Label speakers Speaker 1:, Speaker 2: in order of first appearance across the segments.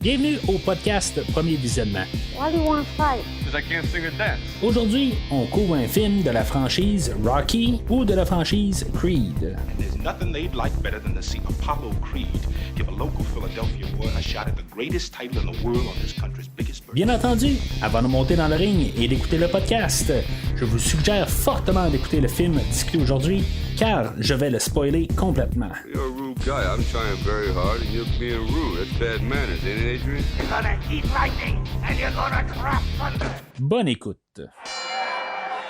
Speaker 1: Bienvenue au podcast Premier Visionnement.
Speaker 2: Why do you want to fight?
Speaker 3: Because I can't sing or dance.
Speaker 1: Aujourd'hui, on couvre un film de la franchise Rocky ou de la franchise Creed.
Speaker 4: And there's nothing they'd like better than to see Apollo Creed give a local Philadelphia boy a shot at the greatest title in the world on this country's biggest bird.
Speaker 1: Bien entendu, avant de monter dans le ring et d'écouter le podcast, je vous suggère fortement d'écouter le film discuté aujourd'hui, car je vais le spoiler complètement.
Speaker 3: You're a rude guy. I'm trying very hard, and you're being rude. That's bad manners, ain't it, Adrian?
Speaker 4: You're gonna eat lightning and you're gonna drop thunder.
Speaker 1: Bonne écoute.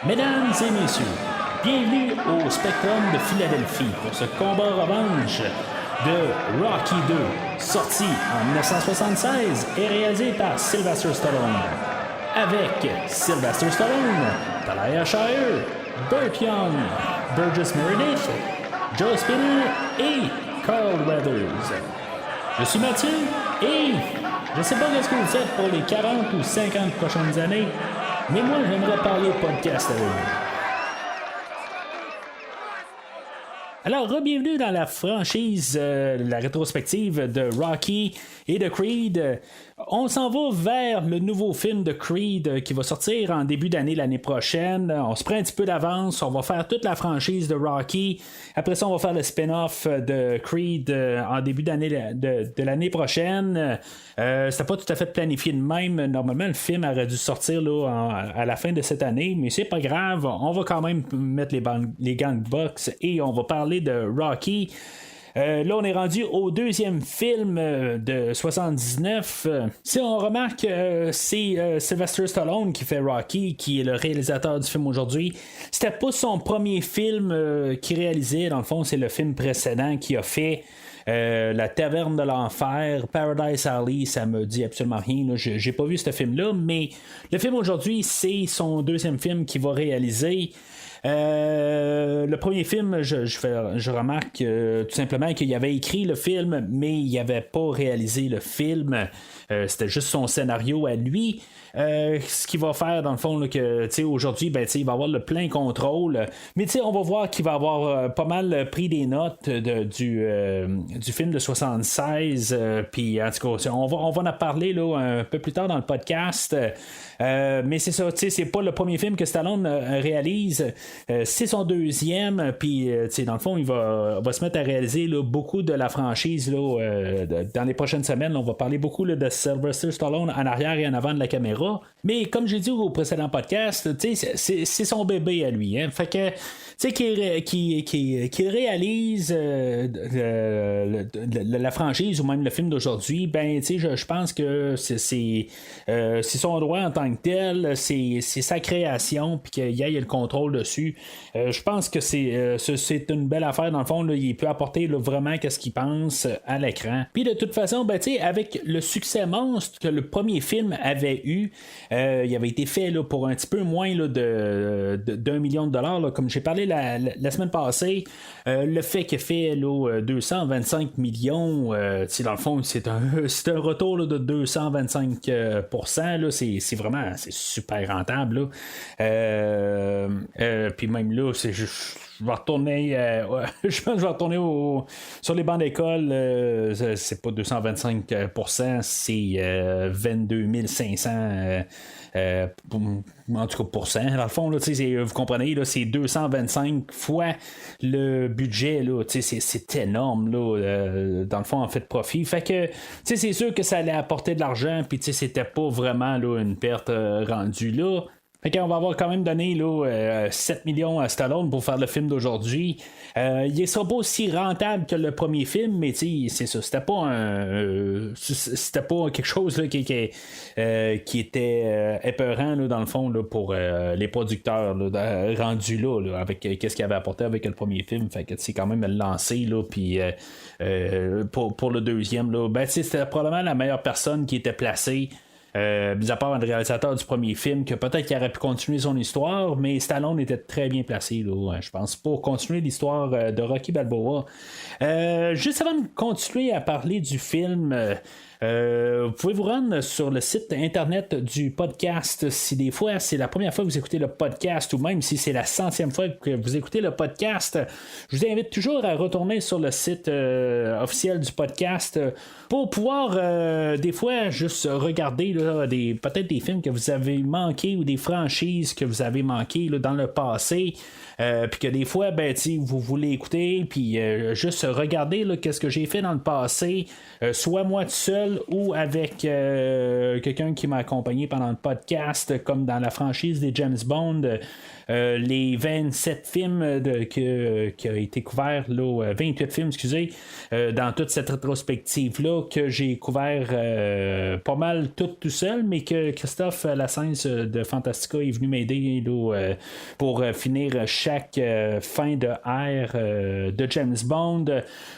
Speaker 1: Mesdames et messieurs, bienvenue au Spectrum de Philadelphie pour ce combat revanche de Rocky 2, sorti en 1976 et réalisé par Sylvester Stallone. Avec Sylvester Stallone, Talia Shire, Burt Young, Burgess Meredith, Joe Spinner et Carl Weathers. Je suis Mathieu et je sais pas ce que vous faites pour les 40 ou 50 prochaines années, mais moi j'aimerais parler podcast avec vous. Alors, bienvenue dans la franchise, la rétrospective de Rocky et de Creed. On s'en va vers le nouveau film de Creed qui va sortir en début d'année l'année prochaine. On se prend un petit peu d'avance, on va faire toute la franchise de Rocky. Après ça, on va faire le spin-off de Creed en début d'année de l'année prochaine. C'était pas tout à fait planifié de même. Normalement, le film aurait dû sortir là, à la fin de cette année, mais c'est pas grave. On va quand même mettre les gants de boxe et on va parler de Rocky. Là, on est rendu au deuxième film de 79. Si on remarque, c'est Sylvester Stallone qui fait Rocky, qui est le réalisateur du film aujourd'hui. C'était pas son premier film qu'il réalisait. Dans le fond, c'est le film précédent qu'il a fait. La Taverne de l'Enfer, Paradise Alley, ça me dit absolument rien. Là. J'ai pas vu ce film-là, mais le film aujourd'hui, c'est son deuxième film qu'il va réaliser. Le premier film, je remarque tout simplement qu'il avait écrit le film, mais il n'avait pas réalisé le film. C'était juste son scénario à lui. Ce qu'il va faire dans le fond là, que aujourd'hui il va avoir le plein contrôle, mais on va voir qu'il va avoir pas mal pris des notes du film de 76, puis en tout cas on va en parler là, un peu plus tard dans le podcast, mais c'est ça, c'est pas le premier film que Stallone réalise, c'est son deuxième, puis dans le fond il va se mettre à réaliser là, beaucoup de la franchise là, dans les prochaines semaines. Là, on va parler beaucoup là, de Sylvester Stallone en arrière et en avant de la caméra. Mais comme j'ai dit au précédent podcast, c'est son bébé à lui. Hein? Fait que qu'il réalise la franchise ou même le film d'aujourd'hui, ben je pense que c'est son droit en tant que tel, c'est sa création, puis qu'il y ait le contrôle dessus. Je pense que c'est une belle affaire dans le fond. Là, il peut apporter là, vraiment ce qu'il pense à l'écran. Puis de toute façon, avec le succès monstre que le premier film avait eu, il avait été fait là, pour un petit peu moins là, d'1 million de dollars, là, comme j'ai parlé la semaine passée. Le fait qu'il fait là, 225 millions, dans le fond, c'est un retour là, de 225%. Là, c'est vraiment super rentable. Puis même là, je vais retourner je pense que je vais retourner sur les bancs d'école, c'est pas 225%, c'est 22 500 en tout cas pourcent. Dans le fond, là, vous comprenez, là, c'est 225 fois le budget, là, c'est énorme là, dans le fond en fait de profit. Fait que c'est sûr que ça allait apporter de l'argent, puis c'était pas vraiment là, une perte rendue là. Fait qu'on va avoir quand même donné là, 7 millions à Stallone pour faire le film d'aujourd'hui. Il ne sera pas aussi rentable que le premier film, mais c'est ça. C'était pas quelque chose là, qui était épeurant là, dans le fond là, pour les producteurs là, rendus là, avec qu'est-ce qu'il avait apporté avec le premier film. Fait que c'est quand même lancé là, puis pour le deuxième là, c'était probablement la meilleure personne qui était placée. Mis à part le réalisateur du premier film, que peut-être qu'il aurait pu continuer son histoire, mais Stallone était très bien placé, là, je pense, pour continuer l'histoire de Rocky Balboa. Juste avant de continuer à parler du film, Vous pouvez vous rendre sur le site internet du podcast si des fois c'est la première fois que vous écoutez le podcast ou même si c'est la 100e fois que vous écoutez le podcast. Je vous invite toujours à retourner sur le site officiel du podcast pour pouvoir des fois juste regarder là, peut-être des films que vous avez manqués ou des franchises que vous avez manquées là, dans le passé. Puis que des fois, vous voulez écouter, puis juste regarder là, qu'est-ce que j'ai fait dans le passé, soit moi tout seul ou avec quelqu'un qui m'a accompagné pendant le podcast, comme dans la franchise des James Bond. Les 27 films qui a été couvert, là, 28 films, excusez, dans toute cette rétrospective-là, que j'ai couvert pas mal tout seul, mais que Christophe Lassens de Fantastica est venu m'aider là, pour finir chaque fin de ère de James Bond,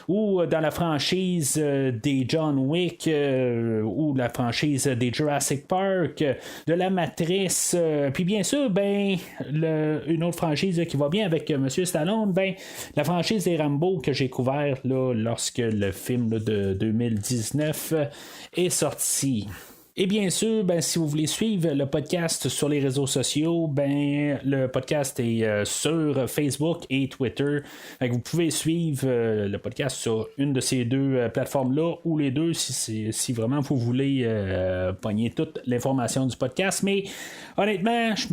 Speaker 1: ou dans la franchise des John Wick, ou la franchise des Jurassic Park, de la Matrice, puis bien sûr, une autre franchise qui va bien avec Monsieur Stallone, la franchise des Rambo que j'ai couvert là, lorsque le film là, de 2019 est sorti. Et bien sûr, si vous voulez suivre le podcast sur les réseaux sociaux, le podcast est sur Facebook et Twitter. Vous pouvez suivre le podcast sur une de ces deux plateformes-là ou les deux si vraiment vous voulez pogner toute l'information du podcast. Mais honnêtement, je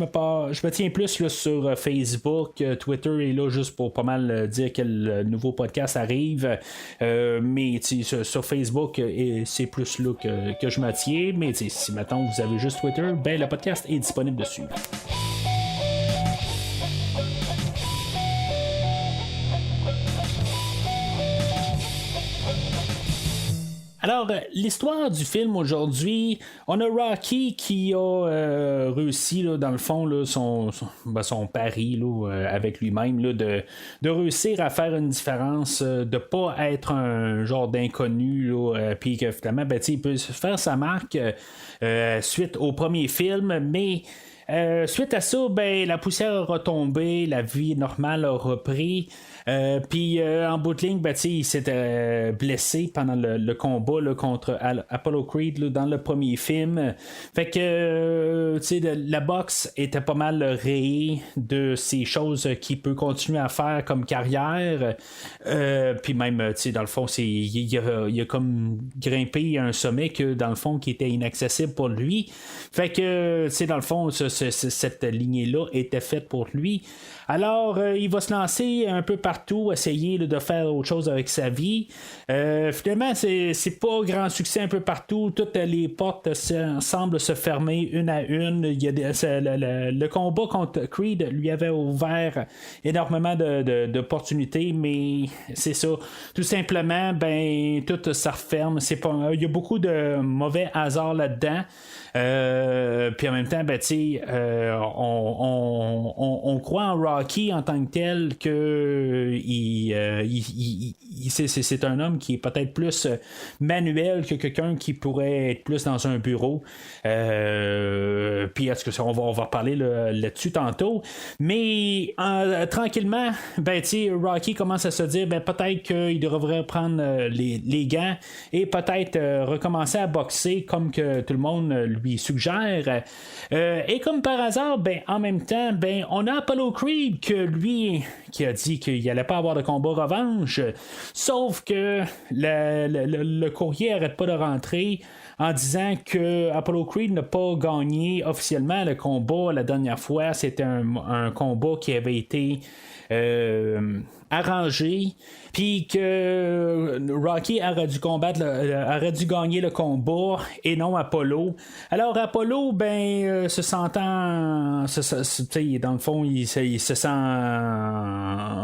Speaker 1: me tiens plus là, sur Facebook. Twitter est là juste pour pas mal dire que le nouveau podcast arrive. Mais sur Facebook, c'est plus là que je me tiens. Mais si maintenant vous avez juste Twitter, le podcast est disponible dessus. Alors, l'histoire du film aujourd'hui, on a Rocky qui a réussi, là, dans le fond, là, son pari là, avec lui-même, là, de réussir à faire une différence, de pas être un genre d'inconnu, puis que finalement, il peut faire sa marque suite au premier film, mais suite à ça, la poussière a retombé, la vie normale a repris. Puis en bout de ligne, il s'était blessé pendant le combat là, contre Apollo Creed là, dans le premier film. Fait que la boxe était pas mal rayée de ces choses qu'il peut continuer à faire comme carrière. Puis même, dans le fond, il a comme grimpé à un sommet que dans le fond qui était inaccessible pour lui. Fait que dans le fond, cette lignée-là était faite pour lui. Alors, il va se lancer un peu partout, essayer là, de faire autre chose avec sa vie. Finalement, c'est pas grand succès un peu partout. Toutes les portes semblent se fermer une à une. Il y a le combat contre Creed lui avait ouvert énormément d'opportunités, mais c'est ça. Tout simplement, tout ça referme. Il y a beaucoup de mauvais hasard là-dedans. Puis en même temps, on croit en Rocky en tant que tel que c'est un homme qui est peut-être plus manuel que quelqu'un qui pourrait être plus dans un bureau. Puis est-ce que on va reparler là-dessus tantôt. Mais tranquillement, Rocky commence à se dire peut-être qu'il devrait prendre les gants et peut-être recommencer à boxer comme que tout le monde lui suggère. Et comme par hasard, en même temps, on a Apollo Creed que lui qui a dit qu'il n'allait pas avoir de combat revanche. Sauf que le courrier n'arrête pas de rentrer en disant que Apollo Creed n'a pas gagné officiellement le combat la dernière fois. C'était un combat qui avait été arrangé, puis que Rocky aurait dû gagner le combat et non Apollo. Alors Apollo, se sentant, dans le fond, il se sent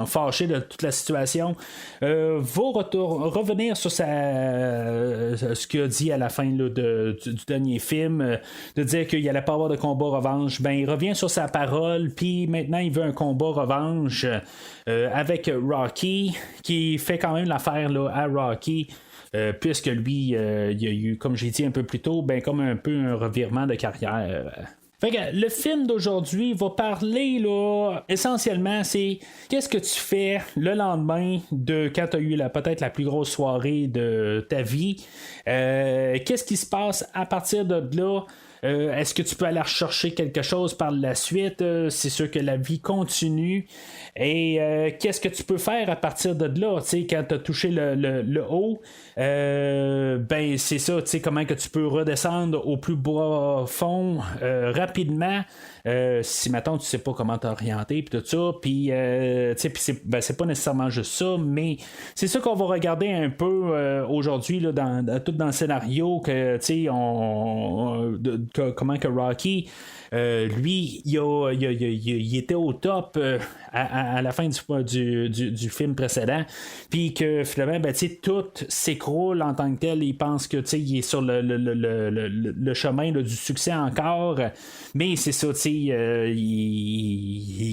Speaker 1: fâché de toute la situation, va revenir sur ce qu'il a dit à la fin là, du dernier film, de dire qu'il n'allait pas avoir de combat revanche. Il revient sur sa parole, puis maintenant il veut un combat revanche avec Rocky, qui fait quand même l'affaire là, à Rocky, puisque lui, il y a eu, comme j'ai dit un peu plus tôt, comme un peu un revirement de carrière. Fait que le film d'aujourd'hui va parler là, essentiellement, c'est qu'est-ce que tu fais le lendemain de quand tu as eu peut-être la plus grosse soirée de ta vie. Qu'est-ce qui se passe à partir de là? Est-ce que tu peux aller rechercher quelque chose par la suite? C'est sûr que la vie continue. Et qu'est-ce que tu peux faire à partir de là? T'sais, quand tu as touché le haut, ben c'est ça, comment que tu peux redescendre au plus profond rapidement. Si maintenant tu sais pas comment t'orienter puis tout ça, puis c'est pas nécessairement juste ça, mais c'est ça qu'on va regarder un peu aujourd'hui là, tout dans le scénario que comment que Rocky lui il était au top à la fin du film précédent, puis que finalement tout s'écroule en tant que tel. Il pense que il est sur le chemin là, du succès encore, mais c'est ça,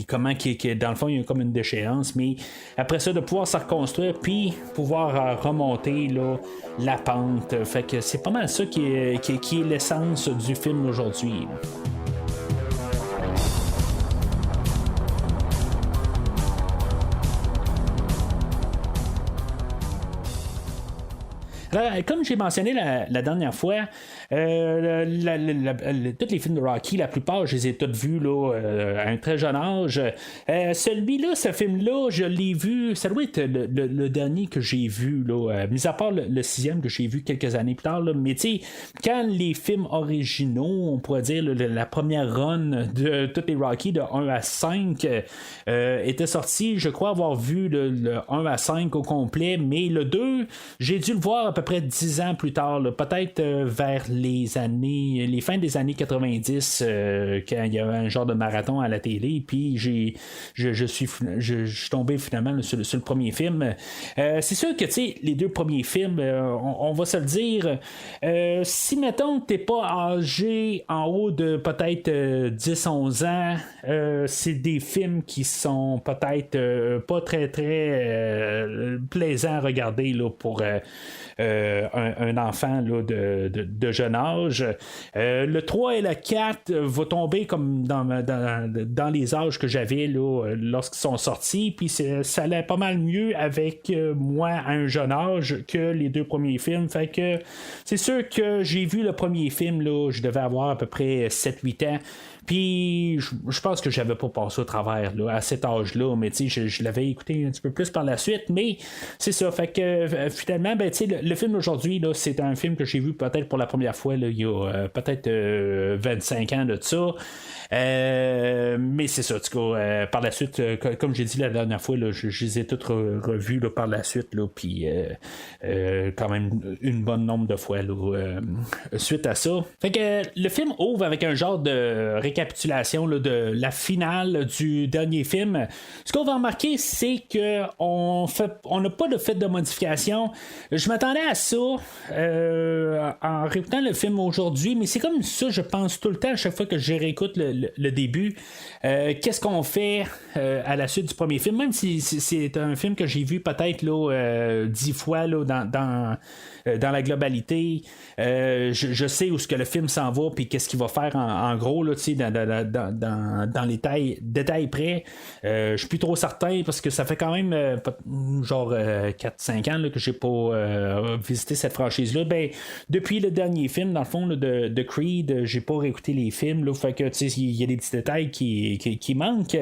Speaker 1: comment dans le fond il y a comme une déchéance, mais après ça de pouvoir se reconstruire puis pouvoir remonter là, la pente. Fait que c'est pas mal ça qui est l'essence du film aujourd'hui. Alors, comme j'ai mentionné la dernière fois, tous les films de Rocky, la plupart, je les ai tous vus là, à un très jeune âge. Celui-là, ce film-là, je l'ai vu, ça doit être le dernier que j'ai vu, là, mis à part le sixième que j'ai vu quelques années plus tard. Là, mais tu sais, quand les films originaux, on pourrait dire la première run de tous les Rocky de 1 à 5 était sorti, je crois avoir vu le 1 à 5 au complet, mais le 2, j'ai dû le voir à peu près 10 ans plus tard, là, peut-être vers les fins des années 90, quand il y avait un genre de marathon à la télé, puis je suis tombé finalement sur le premier film. C'est sûr que les deux premiers films, on va se le dire, si mettons que t'es pas âgé en haut de peut-être 10-11 ans, c'est des films qui sont peut-être pas très très plaisants à regarder là, pour un enfant là, de jeune âge. Le 3 et le 4 va tomber comme dans les âges que j'avais là, lorsqu'ils sont sortis, puis ça allait pas mal mieux avec moi à un jeune âge que les deux premiers films. Fait que c'est sûr que j'ai vu le premier film, là, je devais avoir à peu près 7-8 ans. Puis je pense que j'avais pas passé au travers là, à cet âge-là, mais je l'avais écouté un petit peu plus par la suite, mais c'est ça. Fait que finalement, le film d'aujourd'hui, là, c'est un film que j'ai vu peut-être pour la première fois là, il y a peut-être 25 ans de ça. Mais c'est ça, en tout cas, par la suite, comme j'ai dit la dernière fois, là, je les ai toutes revues là, par la suite, puis quand même une bonne nombre de fois là, suite à ça. Fait que le film ouvre avec un genre de récapitulation là, de la finale du dernier film. Ce qu'on va remarquer, c'est que on n'a pas de fait de modification. Je m'attendais à ça en réécoutant le film aujourd'hui, mais c'est comme ça, je pense tout le temps à chaque fois que je réécoute le début. Qu'est-ce qu'on fait à la suite du premier film, même si c'est un film que j'ai vu peut-être là, 10 fois là, dans la globalité. Je sais où ce que le film s'en va puis qu'est-ce qu'il va faire en gros là, dans les détails près. Je suis plus trop certain parce que ça fait quand même genre 4-5 ans là, que j'ai pas visité cette franchise-là. Depuis le dernier film, dans le fond là, de Creed, j'ai pas réécouté les films là, fait que il y a des petits détails qui manquent,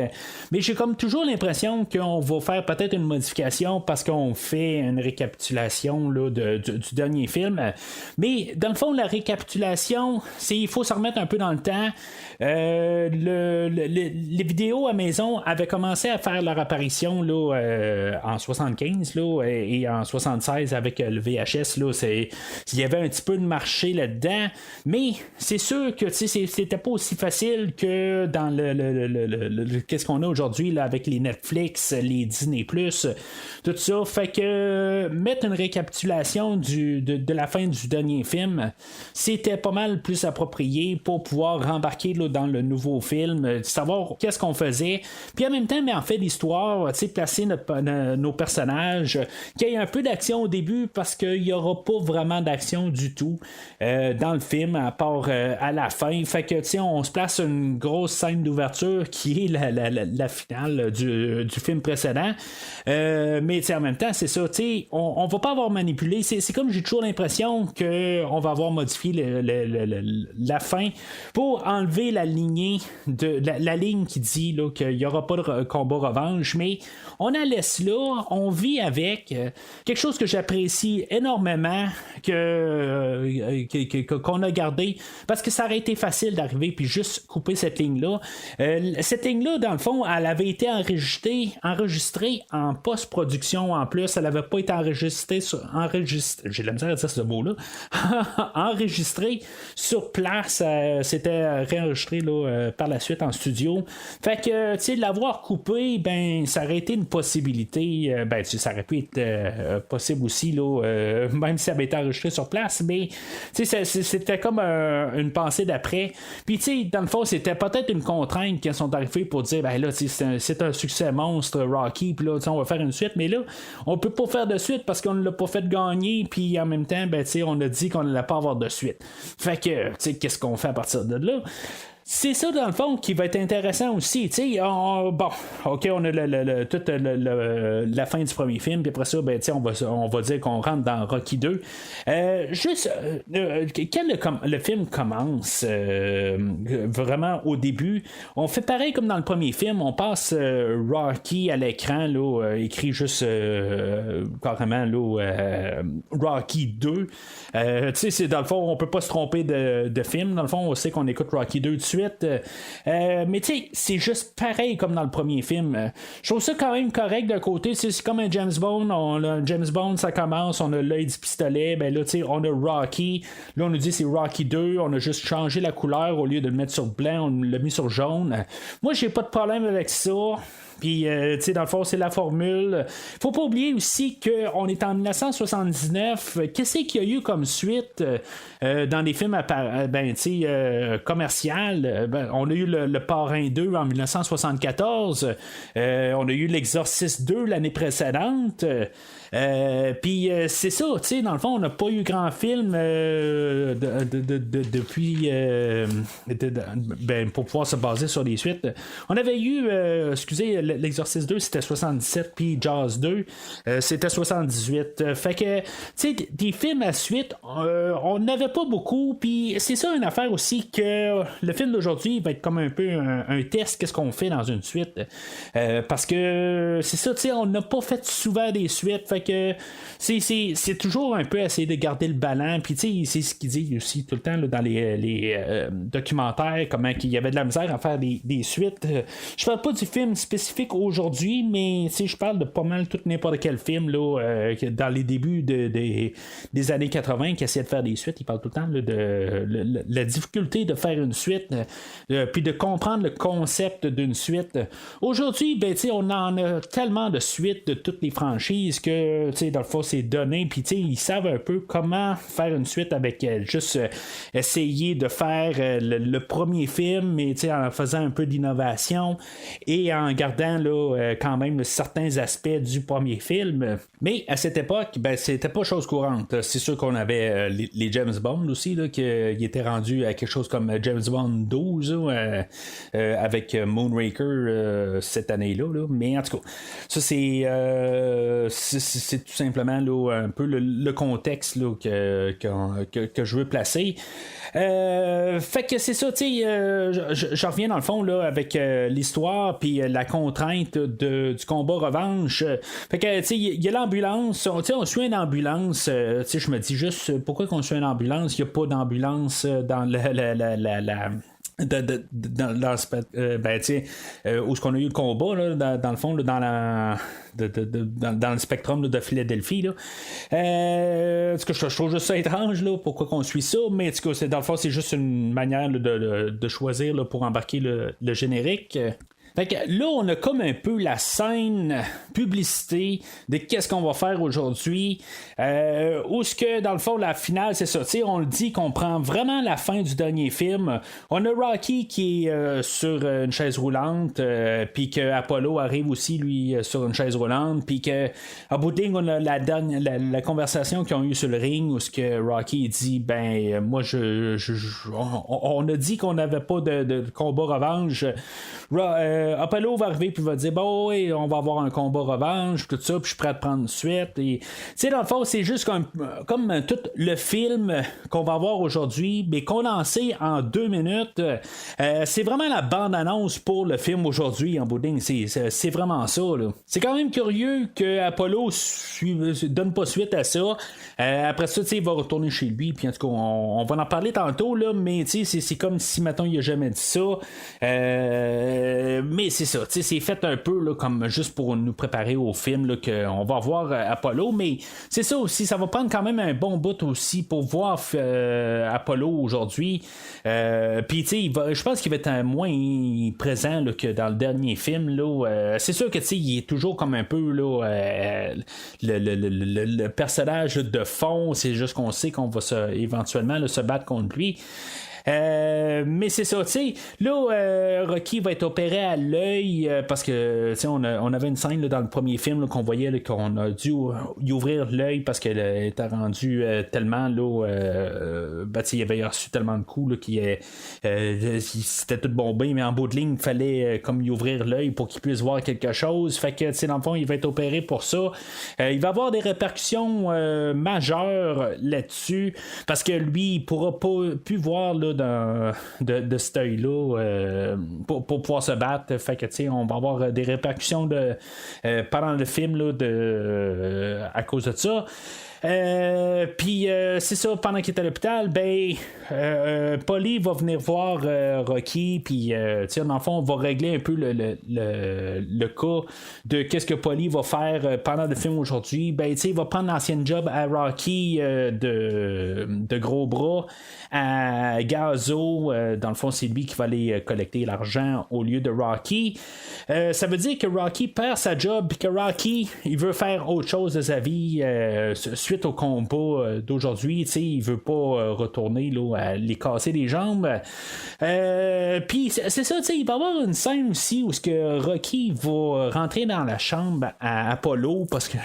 Speaker 1: mais j'ai comme toujours l'impression qu'on va faire peut-être une modification parce qu'on fait une récapitulation là, du dernier film, mais dans le fond la récapitulation, il faut se remettre un peu dans le temps. Les vidéos à maison avaient commencé à faire leur apparition là, en 75 là, et en 76 avec le VHS là, il y avait un petit peu de marché là-dedans, mais c'est sûr que c'était pas aussi facile que dans qu'est-ce qu'on a aujourd'hui là, avec les Netflix, les Disney+, tout ça. Fait que mettre une récapitulation de la fin du dernier film, c'était pas mal plus approprié pour pouvoir rembarquer là, dans le nouveau film, savoir qu'est-ce qu'on faisait, puis en même temps, mais en fait l'histoire, placer nos personnages, qu'il y ait un peu d'action au début, parce que qu'il n'y aura pas vraiment d'action du tout dans le film, à part à la fin. Fait que, tu sais, on se place une grosse scène d'ouverture qui est la finale du film précédent. Mais, tu sais, en même temps, c'est ça, tu sais, on va pas avoir manipulé. C'est comme j'ai toujours l'impression qu'on va avoir modifié la fin pour enlever la lignée de la ligne qui dit là, qu'il n'y aura pas de combat revanche, mais on la laisse là, on vit avec quelque chose que j'apprécie énormément qu'on a gardé parce que ça aurait été facile d'arriver puis juste couper cette ligne-là. Cette ligne-là, dans le fond, elle avait été enregistrée en post-production en plus. Elle n'avait pas été enregistrée j'ai de la misère à dire ce mot-là. Enregistrée sur place. C'était réenregistré là, par la suite en studio. Fait que, tu sais, l'avoir coupé, ben, ça aurait été une possibilité. Ben, ça aurait pu être possible aussi, là, même si ça avait été enregistré sur place, mais tu sais, c'était comme une pensée d'après. Puis, tu sais, dans le fond, c'était peut-être une contrainte qu'ils sont arrivés pour dire, ben là, c'est un succès monstre, Rocky, puis là, on va faire une suite, mais là, on peut pas faire de suite parce qu'on ne l'a pas fait gagner, puis en même temps, ben, tu sais, on a dit qu'on n'allait pas avoir de suite. Fait que, tu sais, qu'est-ce qu'on fait à partir de là? C'est ça, dans le fond, qui va être intéressant aussi. Bon, OK, on a toute la fin du premier film, puis après ça, ben, on va dire qu'on rentre dans Rocky 2. Quand le film commence, vraiment au début, on fait pareil comme dans le premier film, on passe Rocky à l'écran, là, écrit juste carrément là, Rocky 2. C'est dans le fond, on peut pas se tromper de film. Dans le fond, on sait qu'on écoute Rocky 2 tout de suite. Mais tu sais, c'est juste pareil comme dans le premier film. Je trouve ça quand même correct d'un côté. C'est comme un James Bond. James Bond, ça commence, on a l'œil du pistolet. Ben là, tu sais, on a Rocky. Là, on nous dit c'est Rocky 2. On a juste changé la couleur au lieu de le mettre sur blanc, on l'a mis sur jaune. Moi, j'ai pas de problème avec ça. Puis, tu sais, dans le fond, c'est la formule. Faut pas oublier aussi qu'on est en 1979. Qu'est-ce qu'il y a eu comme suite dans les films commercial? On a eu le Parrain 2 en 1974. On a eu l'Exorciste 2 l'année précédente. Puis c'est ça, tu sais, dans le fond, on n'a pas eu grand film depuis pour pouvoir se baser sur les suites. On avait eu, l'Exorciste 2, c'était 77, puis Jaws 2, c'était 78. Fait que, tu sais, des films à suite, on n'avait pas beaucoup, puis c'est ça une affaire aussi que le film d'aujourd'hui va être comme un peu un test, qu'est-ce qu'on fait dans une suite. Parce que c'est ça, tu sais, on n'a pas fait souvent des suites, fait que c'est toujours un peu essayer de garder le ballon, puis tu sais, c'est ce qu'il dit aussi tout le temps là, dans les documentaires, comment qu'il y avait de la misère à faire des suites. Je parle pas du film spécifique aujourd'hui, mais je parle de pas mal tout n'importe quel film là, dans les débuts des années 80 qui essayait de faire des suites. Il parle tout le temps là, de la difficulté de faire une suite, puis de comprendre le concept d'une suite. Aujourd'hui, ben, on en a tellement de suites de toutes les franchises que dans le fond c'est donné, puis ils savent un peu comment faire une suite avec juste essayer de faire le premier film, mais en faisant un peu d'innovation et en gardant là, quand même certains aspects du premier film. Mais à cette époque, ben, c'était pas chose courante. C'est sûr qu'on avait les James Bond aussi, là, qui étaient rendus à quelque chose comme James Bond 12 avec Moonraker cette année-là. Là. Mais en tout cas, ça c'est tout simplement là, un peu le contexte là, que je veux placer. Fait que c'est ça, je reviens dans le fond là, avec l'histoire puis la contrainte du combat revanche. Fait que il y a l'ambulance, on suit une ambulance. Je me dis juste pourquoi qu'on suit une ambulance, il n'y a pas d'ambulance dans où est-ce qu'on a eu le combat là, dans le fond là, dans le spectrum là, de Philadelphie là. Je trouve juste ça étrange là, pourquoi qu'on suit ça, mais dans le fond c'est juste une manière là, de choisir là, pour embarquer le générique. Fait que là, on a comme un peu la scène publicité de qu'est-ce qu'on va faire aujourd'hui. Où ce que, dans le fond, la finale, c'est ça. On le dit qu'on prend vraiment la fin du dernier film. On a Rocky qui est sur une chaise roulante, puis que Apollo arrive aussi, lui, sur une chaise roulante, puis que à bout de ligne, on a la conversation qu'ils ont eue sur le ring, où ce que Rocky dit, ben, moi, on a dit qu'on n'avait pas de combat revanche. Apollo va arriver puis va dire bon oui, on va avoir un combat revanche, tout ça, puis je suis prêt à te prendre de suite. Et tu sais, dans le fond, c'est juste comme tout le film qu'on va avoir aujourd'hui, mais condensé en 2 minutes. C'est vraiment la bande-annonce pour le film aujourd'hui en bout de ligne. C'est vraiment ça, là. C'est quand même curieux que Apollo donne pas suite à ça. Après ça, il va retourner chez lui, puis en tout cas, on va en parler tantôt, là, mais c'est comme si maintenant il a jamais dit ça. Mais c'est ça, c'est fait un peu là, comme juste pour nous préparer au film là, qu'on va voir Apollo, mais c'est ça aussi, ça va prendre quand même un bon bout aussi pour voir Apollo aujourd'hui. Puis je pense qu'il va être moins présent là, que dans le dernier film. Là. C'est sûr que il est toujours comme un peu là, le personnage de fond, c'est juste qu'on sait qu'on va éventuellement là, se battre contre lui. Mais c'est ça, tu sais. Là, Rocky va être opéré à l'œil parce que, tu sais, on avait une scène là, dans le premier film là, qu'on voyait là, qu'on a dû y ouvrir l'œil parce qu'elle était rendue tellement là, il avait reçu tellement de coups là, qu'il c'était tout bombé, mais en bout de ligne, il fallait comme y ouvrir l'œil pour qu'il puisse voir quelque chose. Fait que, tu sais, dans le fond, il va être opéré pour ça. Il va avoir des répercussions majeures là-dessus parce que lui, il pourra pas plus voir là, de cet œil-là pour pouvoir se battre. Fait que, tu sais, on va avoir des répercussions pendant le film là, à cause de ça. Puis c'est ça, pendant qu'il est à l'hôpital, Polly va venir voir Rocky, puis dans le fond, on va régler un peu le cas de qu'est-ce que Polly va faire pendant le film aujourd'hui. Il va prendre l'ancienne job à Rocky de gros bras à Gazo. Dans le fond, c'est lui qui va aller collecter l'argent au lieu de Rocky. Ça veut dire que Rocky perd sa job, puis que Rocky, il veut faire autre chose de sa vie suite au combat d'aujourd'hui. Il veut pas retourner là, à les casser les jambes. Puis c'est ça, il va y avoir une scène aussi où ce que Rocky va rentrer dans la chambre à Apollo, parce que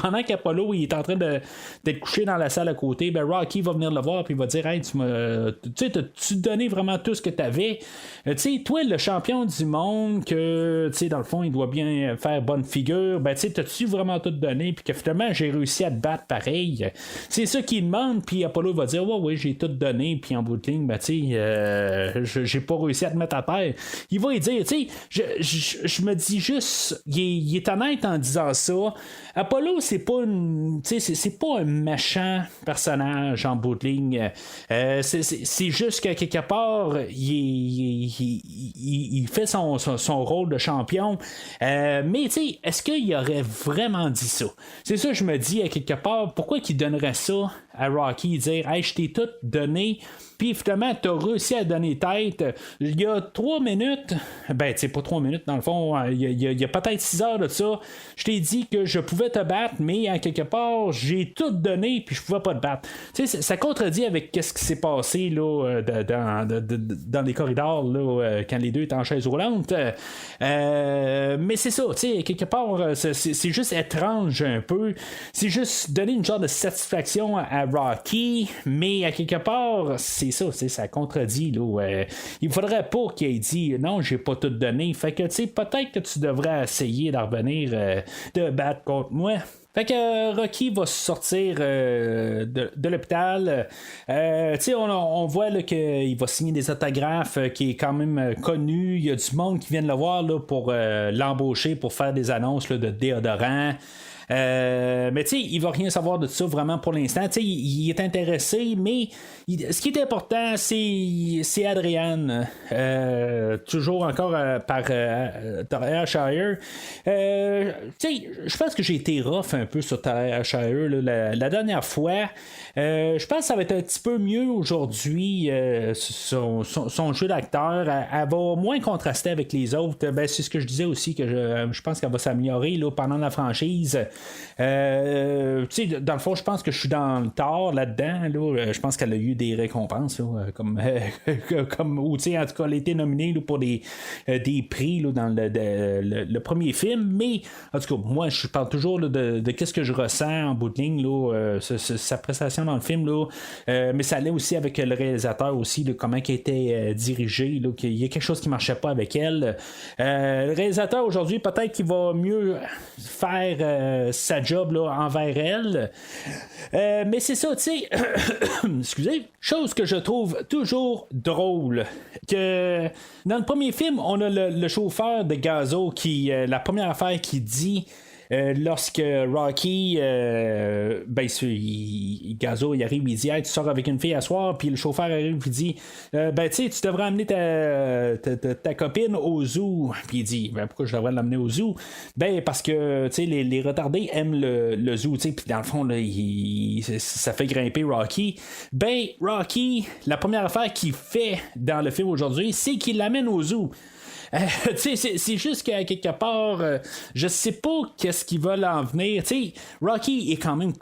Speaker 1: pendant qu'Apollo il est en train d'être couché dans la salle à côté, Rocky va venir le voir puis il va dire hey, t'as-tu donné vraiment tout ce que t'avais? Toi, le champion du monde, que dans le fond, il doit bien faire bonne figure, t'as-tu vraiment tout donné? Puis que finalement, j'ai réussi à te battre pareil. C'est ça qu'il demande, puis Apollo va dire oui, j'ai tout donné, puis en bout de ligne, j'ai pas réussi à te mettre à terre. Il va lui dire, je me dis juste, il est honnête en disant ça. Apollo, c'est pas un méchant personnage en bout de ligne. C'est juste que quelque part, il fait son rôle de champion. Mais est-ce qu'il aurait vraiment dit ça? C'est ça, je me dis à quelque part, pourquoi il donnerait ça à Rocky, dire hey, je t'ai tout donné, puis finalement t'as réussi à donner tête. Il y a 3 minutes, pas 3 minutes dans le fond, il y a peut-être 6 heures de ça, je t'ai dit que je pouvais te battre, mais à quelque part j'ai tout donné puis je pouvais pas te battre. Ça contredit avec ce qui s'est passé là, dans les corridors là, quand les deux étaient en chaise roulante. Mais c'est ça, quelque part c'est juste étrange un peu, c'est juste donner une genre de satisfaction à Rocky, mais à quelque part c'est ça, ça contredit là, il faudrait pas qu'il ait dit non, j'ai pas tout donné. Fait que peut-être que tu devrais essayer d'en revenir de battre contre moi. Fait que Rocky va sortir de l'hôpital. On voit là, qu'il va signer des autographes qui est quand même connu. Il y a du monde qui vient le voir là, pour l'embaucher pour faire des annonces là, de déodorants. Mais tu sais, il va rien savoir de ça vraiment pour l'instant. Tu sais, il est intéressé, mais ce qui est important, c'est Adrian. Toujours encore par Tara Shire. Tu sais, je pense que j'ai été rough un peu sur Tara Shire la dernière fois. Je pense que ça va être un petit peu mieux aujourd'hui. Son jeu d'acteur, elle va moins contraster avec les autres. Ben, c'est ce que je disais aussi, que je pense qu'elle va s'améliorer là, pendant la franchise. Dans le fond, je pense que je suis dans le tort là-dedans. Là. Je pense qu'elle a eu des récompenses, là, comme ou en tout cas, elle a été nominée là, pour des prix là, dans le premier film. Mais en tout cas, moi, je parle toujours là, de qu'est-ce que je ressens en bout de ligne, là, sa prestation dans le film. Là, mais ça allait aussi avec le réalisateur aussi, là, comment il était dirigé, là, qu'il y a quelque chose qui marchait pas avec elle. Le réalisateur aujourd'hui, peut-être qu'il va mieux faire sa job là, envers elle. Mais c'est ça, tu sais, excusez, chose que je trouve toujours drôle, que dans le premier film, on a le chauffeur de Gazo qui, la première affaire qu'il dit, lorsque Rocky Gazo il arrive, il dit hey, tu sors avec une fille à soir, puis le chauffeur arrive il dit tu devrais amener ta copine au zoo, puis il dit pourquoi je devrais l'amener au zoo, parce que les retardés aiment le zoo, puis dans le fond là, ça fait grimper Rocky. Rocky, la première affaire qu'il fait dans le film aujourd'hui, c'est qu'il l'amène au zoo. C'est juste qu'à quelque part, je sais pas qu'est-ce qu'ils veulent en venir. Rocky est quand même,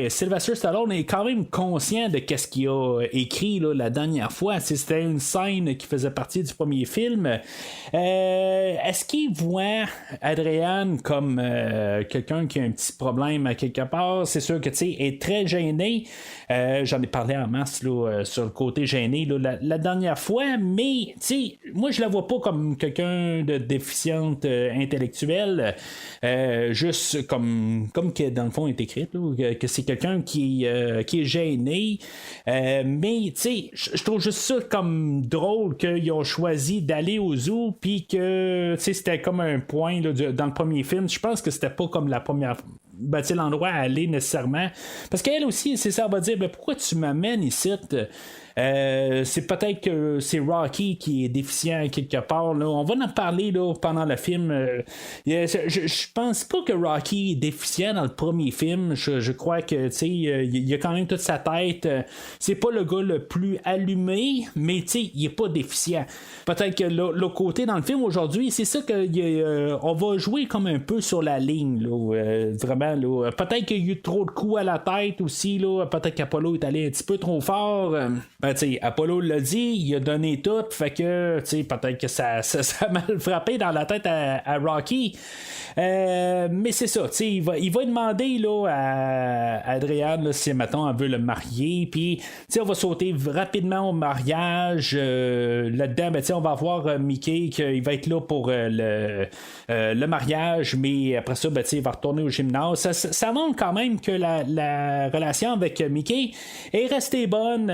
Speaker 1: Sylvester Stallone est quand même conscient de qu'est-ce qu'il a écrit là, la dernière fois. C'était une scène qui faisait partie du premier film. Est-ce qu'il voit Adrian comme quelqu'un qui a un petit problème à quelque part? C'est sûr que est très gêné. J'en ai parlé en masse là, sur le côté gêné là, la dernière fois, mais moi je la vois pas comme quelqu'un de déficiente intellectuelle, juste comme que dans le fond est écrit là, que c'est quelqu'un qui est gêné, mais je trouve juste ça comme drôle qu'ils ont choisi d'aller au zoo, puis que c'était comme un point là, dans le premier film. Je pense que c'était pas comme la première l'endroit à aller nécessairement, parce qu'elle aussi c'est ça, elle va dire pourquoi tu m'amènes ici. C'est peut-être que c'est Rocky qui est déficient quelque part là. On va en parler là, pendant le film. Je pense pas que Rocky est déficient dans le premier film. Je crois que il a quand même toute sa tête. C'est pas le gars le plus allumé, mais il est pas déficient. Peut-être que le côté dans le film aujourd'hui, c'est ça que on va jouer comme un peu sur la ligne là, vraiment là. Peut-être qu'il y a eu trop de coups à la tête aussi là. Peut-être qu'Apollo est allé un petit peu trop fort. Apollo l'a dit, il a donné tout, fait que peut-être que ça a mal frappé dans la tête à Rocky. Mais c'est ça, il va demander là, à Adrian là, si mettons elle veut le marier, puis on va sauter rapidement au mariage. Là-dedans, on va voir Mickey qu'il va être là pour le mariage, mais après ça, il va retourner au gymnase. Ça montre quand même que la relation avec Mickey est restée bonne.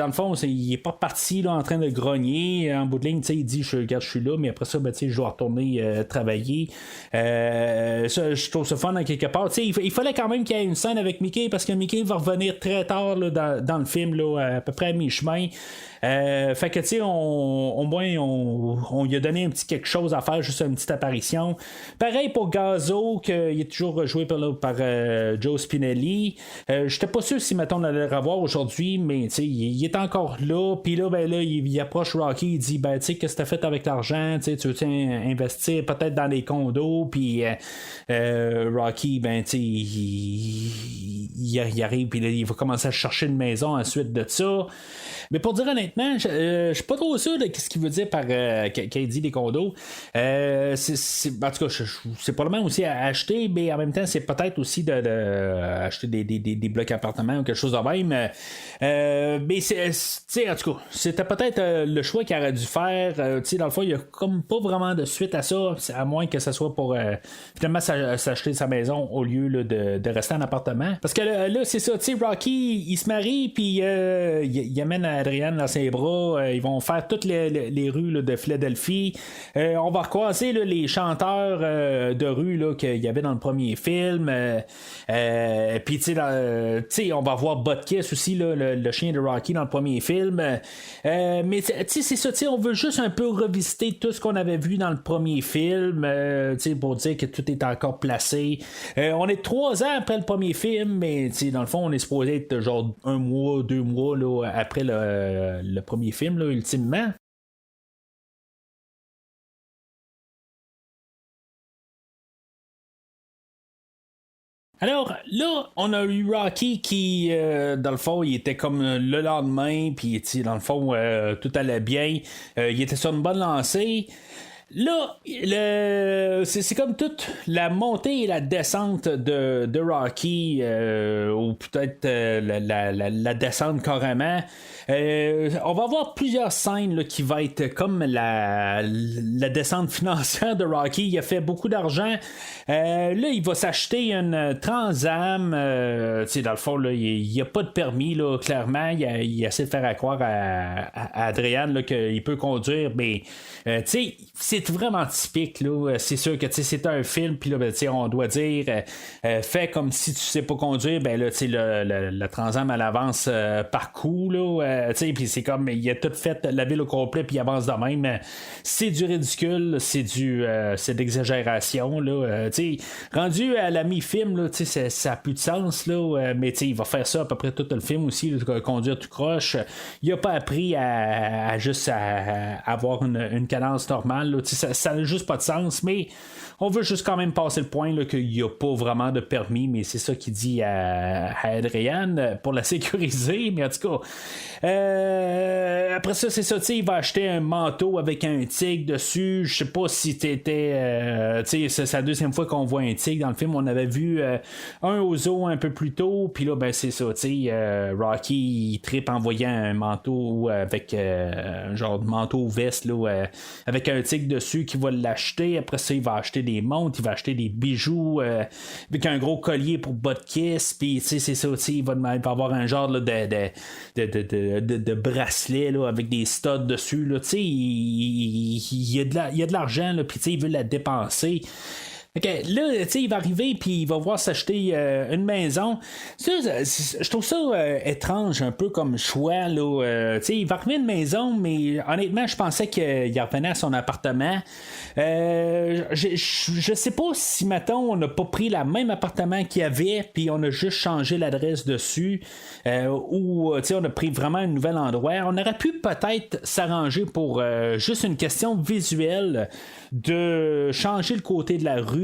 Speaker 1: Dans le fond, il est pas parti là, en train de grogner. En bout de ligne, il dit je suis là, mais après ça, je vais retourner travailler. Ça, je trouve ça fun à quelque part. Il fallait quand même qu'il y ait une scène avec Mickey, parce que Mickey va revenir très tard là, dans le film, là, à peu près à mi-chemin. Fait que au moins on lui a donné un petit quelque chose à faire, juste une petite apparition. Pareil pour Gazo, qu'il est toujours joué par Joe Spinelli. J'étais pas sûr si mettons on allait le revoir aujourd'hui, mais il est encore là. Puis là, il approche Rocky, il dit qu'est-ce que t'as fait avec l'argent? Tu veux investir peut-être dans les condos? Puis Rocky, il arrive, puis il va commencer à chercher une maison ensuite de ça. Mais pour dire honnêtement, je suis pas trop sûr de ce qu'il veut dire par qu'il dit des condos. En tout cas, c'est probablement aussi à acheter, mais en même temps, c'est peut-être aussi de acheter des blocs appartements ou quelque chose de même. Mais en tout cas, c'était peut-être le choix qu'il aurait dû faire. Dans le fond, il n'y a comme pas vraiment de suite à ça, à moins que ce soit pour finalement s'acheter sa maison au lieu là, de rester en appartement. Parce que là c'est ça, Rocky, il se marie, puis il amène Adrian dans ses bras. Ils vont faire toutes les rues là, de Philadelphie. On va recroiser là, les chanteurs de rue là, qu'il y avait dans le premier film. film. Puis, tu sais, on va voir Butkus aussi, là, le chien de Rocky dans le premier film. Mais, tu sais, c'est ça, tu sais, on veut juste un peu revisiter tout ce qu'on avait vu dans le premier film, tu sais, pour dire que tout est encore placé. On est 3 ans après le premier film, mais, tu sais, dans le fond, on est supposé être genre 1 mois, 2 mois, là, après le premier film, là, ultimement. Alors là, on a eu Rocky qui, dans le fond, il était comme le lendemain, puis dans le fond, tout allait bien. Il était sur une bonne lancée. Là, c'est comme toute la montée et la descente de Rocky, ou peut-être la descente carrément. On va avoir plusieurs scènes là, qui va être comme la descente financière de Rocky. Il a fait beaucoup d'argent. Là, il va s'acheter une Trans Am. Dans le fond, là, il n'y a pas de permis, là, clairement. Il essaie de faire croire à Adrian là, qu'il peut conduire, mais c'est vraiment typique. Là. C'est sûr que c'est un film, puis là, on doit dire fais comme si tu sais pas conduire. Ben là, la Trans Am elle avance par coup. Puis c'est comme il a tout fait la ville au complet, puis il avance de même. C'est du ridicule, c'est de l'exagération. Là. Rendu à la mi-film, là, ça n'a plus de sens. Là, mais il va faire ça à peu près tout le film aussi, là, conduire tout croche. Il n'a pas appris à juste à avoir une cadence normale. Là, ça n'a juste pas de sens, mais on veut juste quand même passer le point là, qu'il n'y a pas vraiment de permis, mais c'est ça qu'il dit à Adrian pour la sécuriser. Mais en tout cas, après ça, c'est ça, il va acheter un manteau avec un tigre dessus. Je sais pas si t'étais. C'est la deuxième fois qu'on voit un tigre dans le film. On avait vu un au zoo un peu plus tôt, puis là, ben c'est ça, Rocky il trippe en voyant un manteau avec un genre de manteau veste là, avec un tigre dessus qui va l'acheter. Après ça, il va acheter des montres, il va acheter des bijoux avec un gros collier pour Butkus, puis c'est ça, il va avoir un genre là, de bracelet là, avec des studs dessus. Là, il y a de l'argent, puis il veut la dépenser. Okay, là, il va arriver puis il va voir s'acheter une maison. Ça, je trouve ça étrange un peu comme choix. Là, il va arriver une maison, mais honnêtement, je pensais qu'il revenait à son appartement. Je sais pas si, mettons, on n'a pas pris le même appartement qu'il y avait, puis on a juste changé l'adresse dessus, ou on a pris vraiment un nouvel endroit. On aurait pu peut-être s'arranger pour juste une question visuelle de changer le côté de la rue,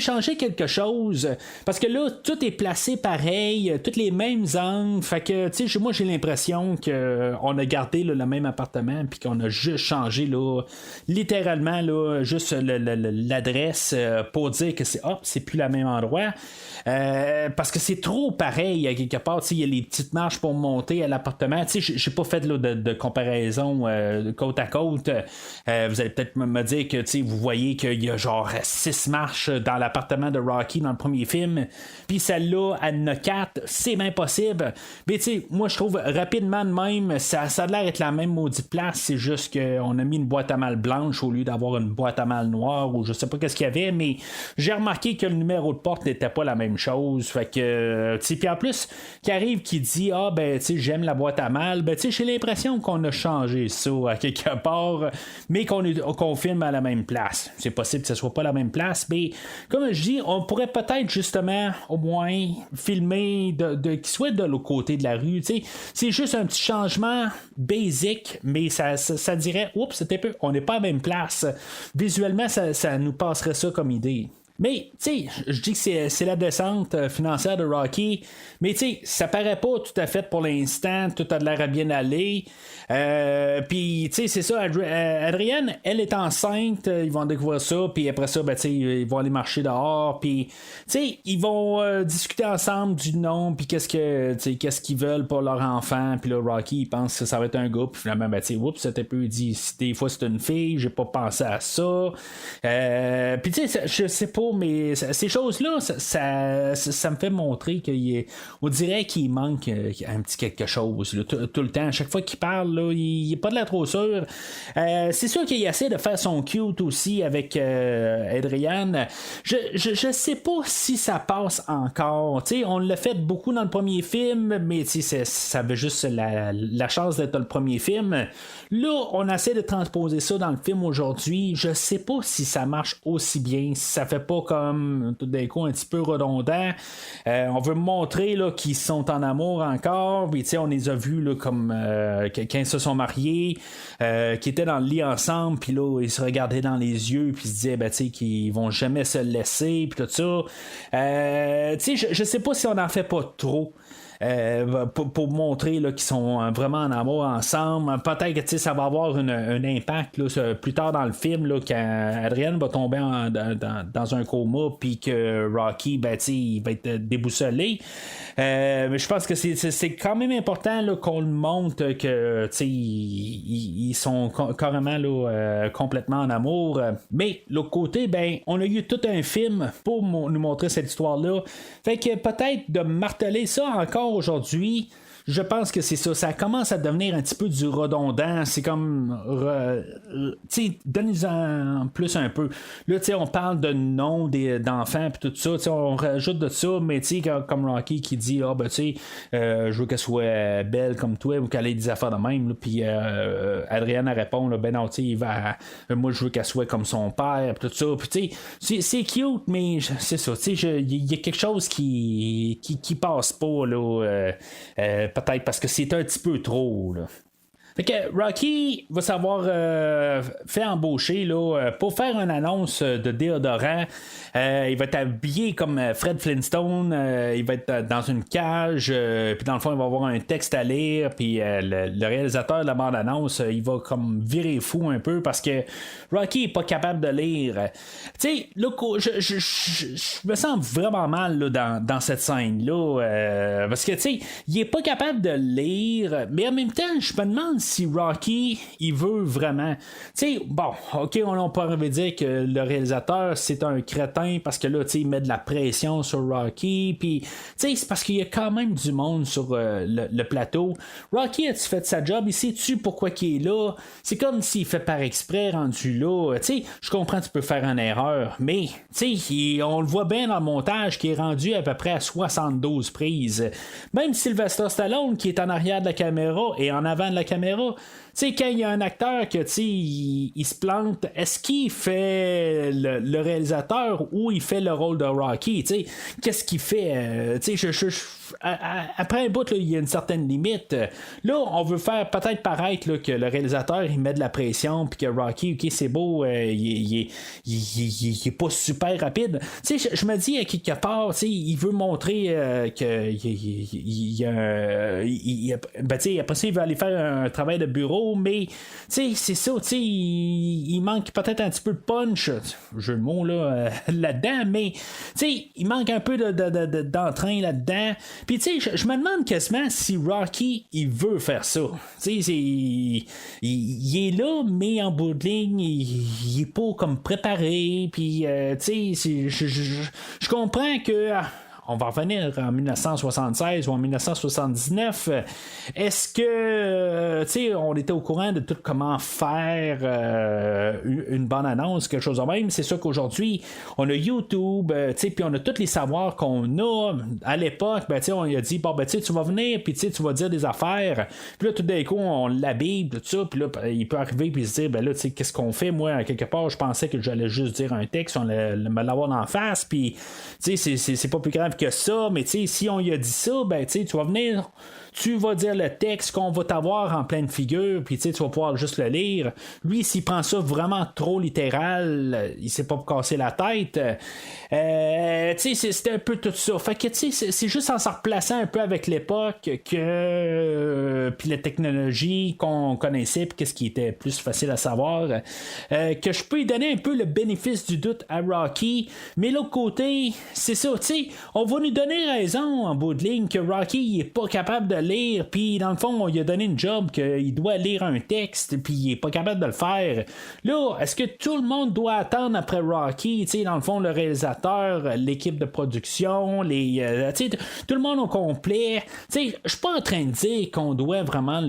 Speaker 1: changer quelque chose, parce que là, tout est placé pareil, toutes les mêmes angles, fait que, moi, j'ai l'impression qu'on a gardé là, le même appartement, puis qu'on a juste changé, là, littéralement, là, juste l'adresse pour dire que c'est plus le même endroit, parce que c'est trop pareil, à quelque part, il y a les petites marches pour monter à l'appartement, j'ai pas fait là, de comparaison côte à côte, vous allez peut-être me dire que vous voyez qu'il y a genre 6 marches dans l'appartement de Rocky dans le premier film, puis celle-là elle en a 4, c'est même possible, mais moi je trouve rapidement de même ça a l'air d'être la même maudite place, c'est juste qu'on a mis une boîte à mal blanche au lieu d'avoir une boîte à mal noire, ou je sais pas qu'est-ce qu'il y avait, mais j'ai remarqué que le numéro de porte n'était pas la même chose, fait que puis en plus qui arrive qui dit j'aime la boîte à mal, j'ai l'impression qu'on a changé ça à quelque part, mais qu'on filme à la même place. C'est possible que ce soit pas la même place, mais comme je dis, on pourrait peut-être justement au moins filmer qu'il soit de l'autre côté de la rue. C'est juste un petit changement basic, mais ça dirait oups, c'était peu, on n'est pas à la même place. Visuellement, ça nous passerait ça comme idée. Mais, je dis que c'est la descente financière de Rocky, mais ça paraît pas tout à fait pour l'instant, tout a l'air à bien aller. Puis, c'est ça, Adrienne, elle est enceinte, ils vont découvrir ça, puis après ça, ils vont aller marcher dehors, puis, ils vont discuter ensemble du nom, puis qu'est-ce qu'ils veulent pour leur enfant, puis là, Rocky, il pense que ça va être un gars, puis finalement, oups, c'était peu dit, des fois c'est une fille, j'ai pas pensé à ça. Puis, je sais pas, pas, mais ces choses-là, ça me fait montrer qu'on dirait qu'il manque un petit quelque chose là, tout le temps. À chaque fois qu'il parle, là, il n'est pas de la trop sûr. C'est sûr qu'il essaie de faire son cute aussi avec Adrian. Je sais pas si ça passe encore. T'sais, on l'a fait beaucoup dans le premier film, mais ça avait juste la chance d'être le premier film. Là, on essaie de transposer ça dans le film aujourd'hui. Je sais pas si ça marche aussi bien, si ça fait pas comme tout d'un coup un petit peu redondant. On veut montrer là, qu'ils sont en amour encore, puis on les a vus là, comme quand ils se sont mariés, qui étaient dans le lit ensemble, puis là ils se regardaient dans les yeux, puis ils se disaient ben, qu'ils vont jamais se laisser, puis tout ça. Je sais pas si on en fait pas trop. Pour montrer là, qu'ils sont vraiment en amour ensemble. Peut-être que ça va avoir un impact là, plus tard dans le film là, quand Adrian va tomber dans un coma puis que Rocky il va être déboussolé. Mais je pense que c'est quand même important là, qu'on le montre que ils sont carrément là, complètement en amour. Mais l'autre côté, on a eu tout un film pour nous montrer cette histoire-là. Fait que peut-être de marteler ça encore aujourd'hui, je pense que c'est ça. Ça commence à devenir un petit peu du redondant. C'est comme donne-nous-en plus un peu. Là, on parle de nom d'enfants puis tout ça. On rajoute de ça, mais comme Rocky qui dit je veux qu'elle soit belle comme toi ou qu'elle ait des affaires de même. Puis Adrienne répond non, moi je veux qu'elle soit comme son père tout ça. Puis c'est cute, mais c'est ça. Il y a quelque chose qui passe pas là. Peut-être parce que c'est un petit peu trop là. Fait que Rocky va s'avoir fait embaucher là, pour faire une annonce de déodorant. Il va être habillé comme Fred Flintstone. Il va être dans une cage. Puis dans le fond, il va avoir un texte à lire. Puis le réalisateur de la bande-annonce, il va comme virer fou un peu parce que Rocky est pas capable de lire. Tu sais, là, je me sens vraiment mal là, dans cette scène-là. Parce que, tu sais, il est pas capable de lire. Mais en même temps, je me demande si Rocky, il veut vraiment. Tu sais, bon, ok, on peut dire que le réalisateur, c'est un crétin parce que là, tu sais, il met de la pression sur Rocky. Puis, tu sais, c'est parce qu'il y a quand même du monde sur le plateau. Rocky, a-tu fait sa job? Il sait-tu pourquoi il est là? C'est comme s'il fait par exprès rendu là. Tu sais, je comprends, tu peux faire une erreur, mais, tu sais, on le voit bien dans le montage qui est rendu à peu près à 72 prises. Même Sylvester Stallone, qui est en arrière de la caméra et en avant de la caméra, tu sais, quand il y a un acteur que il se plante, est-ce qu'il fait le réalisateur ou il fait le rôle de Rocky? Tu sais, qu'est-ce qu'il fait? Tu sais, après un bout, là, il y a une certaine limite. Là, on veut faire peut-être paraître là, que le réalisateur il met de la pression puis que Rocky, ok, c'est beau, il est pas super rapide. Tu sais, je me dis à quelque part, tu sais, il veut montrer que après ça, il veut aller faire un travail de bureau, mais tu sais, c'est ça, tu sais, il manque peut-être un petit peu de punch, jeu de mots là, là-dedans, mais tu sais, il manque un peu d'entrain là-dedans. Puis tu sais, je me demande quasiment si Rocky il veut faire ça. Tu sais, il est là, mais en bout de ligne, il est pas comme préparé. Puis tu sais, je comprends que on va revenir en 1976 ou en 1979. Est-ce que, tu sais, on était au courant de tout comment faire une bonne annonce, quelque chose de même? C'est sûr qu'aujourd'hui, on a YouTube, tu sais, puis on a tous les savoirs qu'on a. À l'époque, tu sais, on a dit, bon, tu sais, tu vas venir, puis tu sais, tu vas dire des affaires. Puis là, tout d'un coup, on l'habille, tout ça, puis là, il peut arriver, puis se dire, ben là, tu sais, qu'est-ce qu'on fait? Moi, à quelque part, je pensais que j'allais juste dire un texte, on allait me l'avoir en face, puis, tu sais, c'est pas plus grave que ça, mais tu sais, si on y a dit ça, ben tu sais, tu vas venir, tu vas dire le texte qu'on va t'avoir en pleine figure, puis tu vas pouvoir juste le lire. Lui, s'il prend ça vraiment trop littéral, il s'est pas casser la tête. Tu sais, c'était un peu tout ça. Fait que tu sais, c'est juste en se replaçant un peu avec l'époque que puis la technologie qu'on connaissait, puis qu'est-ce qui était plus facile à savoir, que je peux lui donner un peu le bénéfice du doute à Rocky, mais l'autre côté, c'est ça, tu sais, on va nous donner raison en bout de ligne que Rocky il est pas capable de lire, puis dans le fond, on lui a donné une job qu'il doit lire un texte, puis il est pas capable de le faire. Là, est-ce que tout le monde doit attendre après Rocky? Tu sais, dans le fond, le réalisateur, l'équipe de production, tout le monde au complet. Tu sais, je suis pas en train de dire qu'on doit vraiment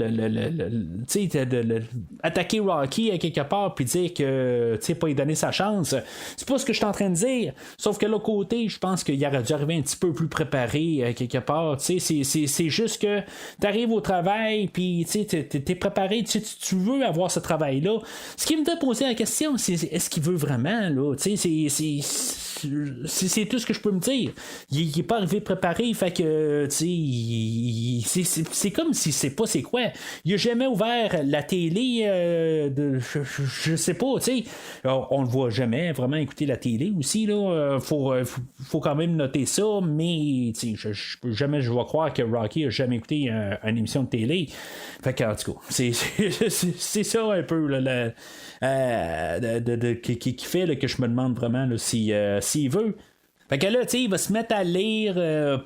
Speaker 1: attaquer Rocky à quelque part, puis dire que, tu sais, pas lui donner sa chance. C'est pas ce que je suis en train de dire. Sauf que l'autre côté, je pense qu'il aurait dû arriver un petit peu plus préparé quelque part. Tu sais, c'est juste que t'arrives au travail, puis tu sais, t'es préparé, tu veux avoir ce travail-là. Ce qui me fait poser la question, c'est est-ce qu'il veut vraiment, là? Tu sais, c'est tout ce que je peux me dire. Il est pas arrivé préparé, fait que, tu sais, c'est comme si c'est pas c'est quoi. Il a jamais ouvert la télé, je sais pas, tu sais. On le voit jamais vraiment écouter la télé aussi, là. Faut quand même noter ça, mais, tu sais, jamais je vais croire que Rocky a jamais écouté une émission de télé. Fait que, en tout cas, c'est ça un peu, là, qui fait là, que je me demande vraiment là, s'il veut. Fait que là, tu sais, il va se mettre à lire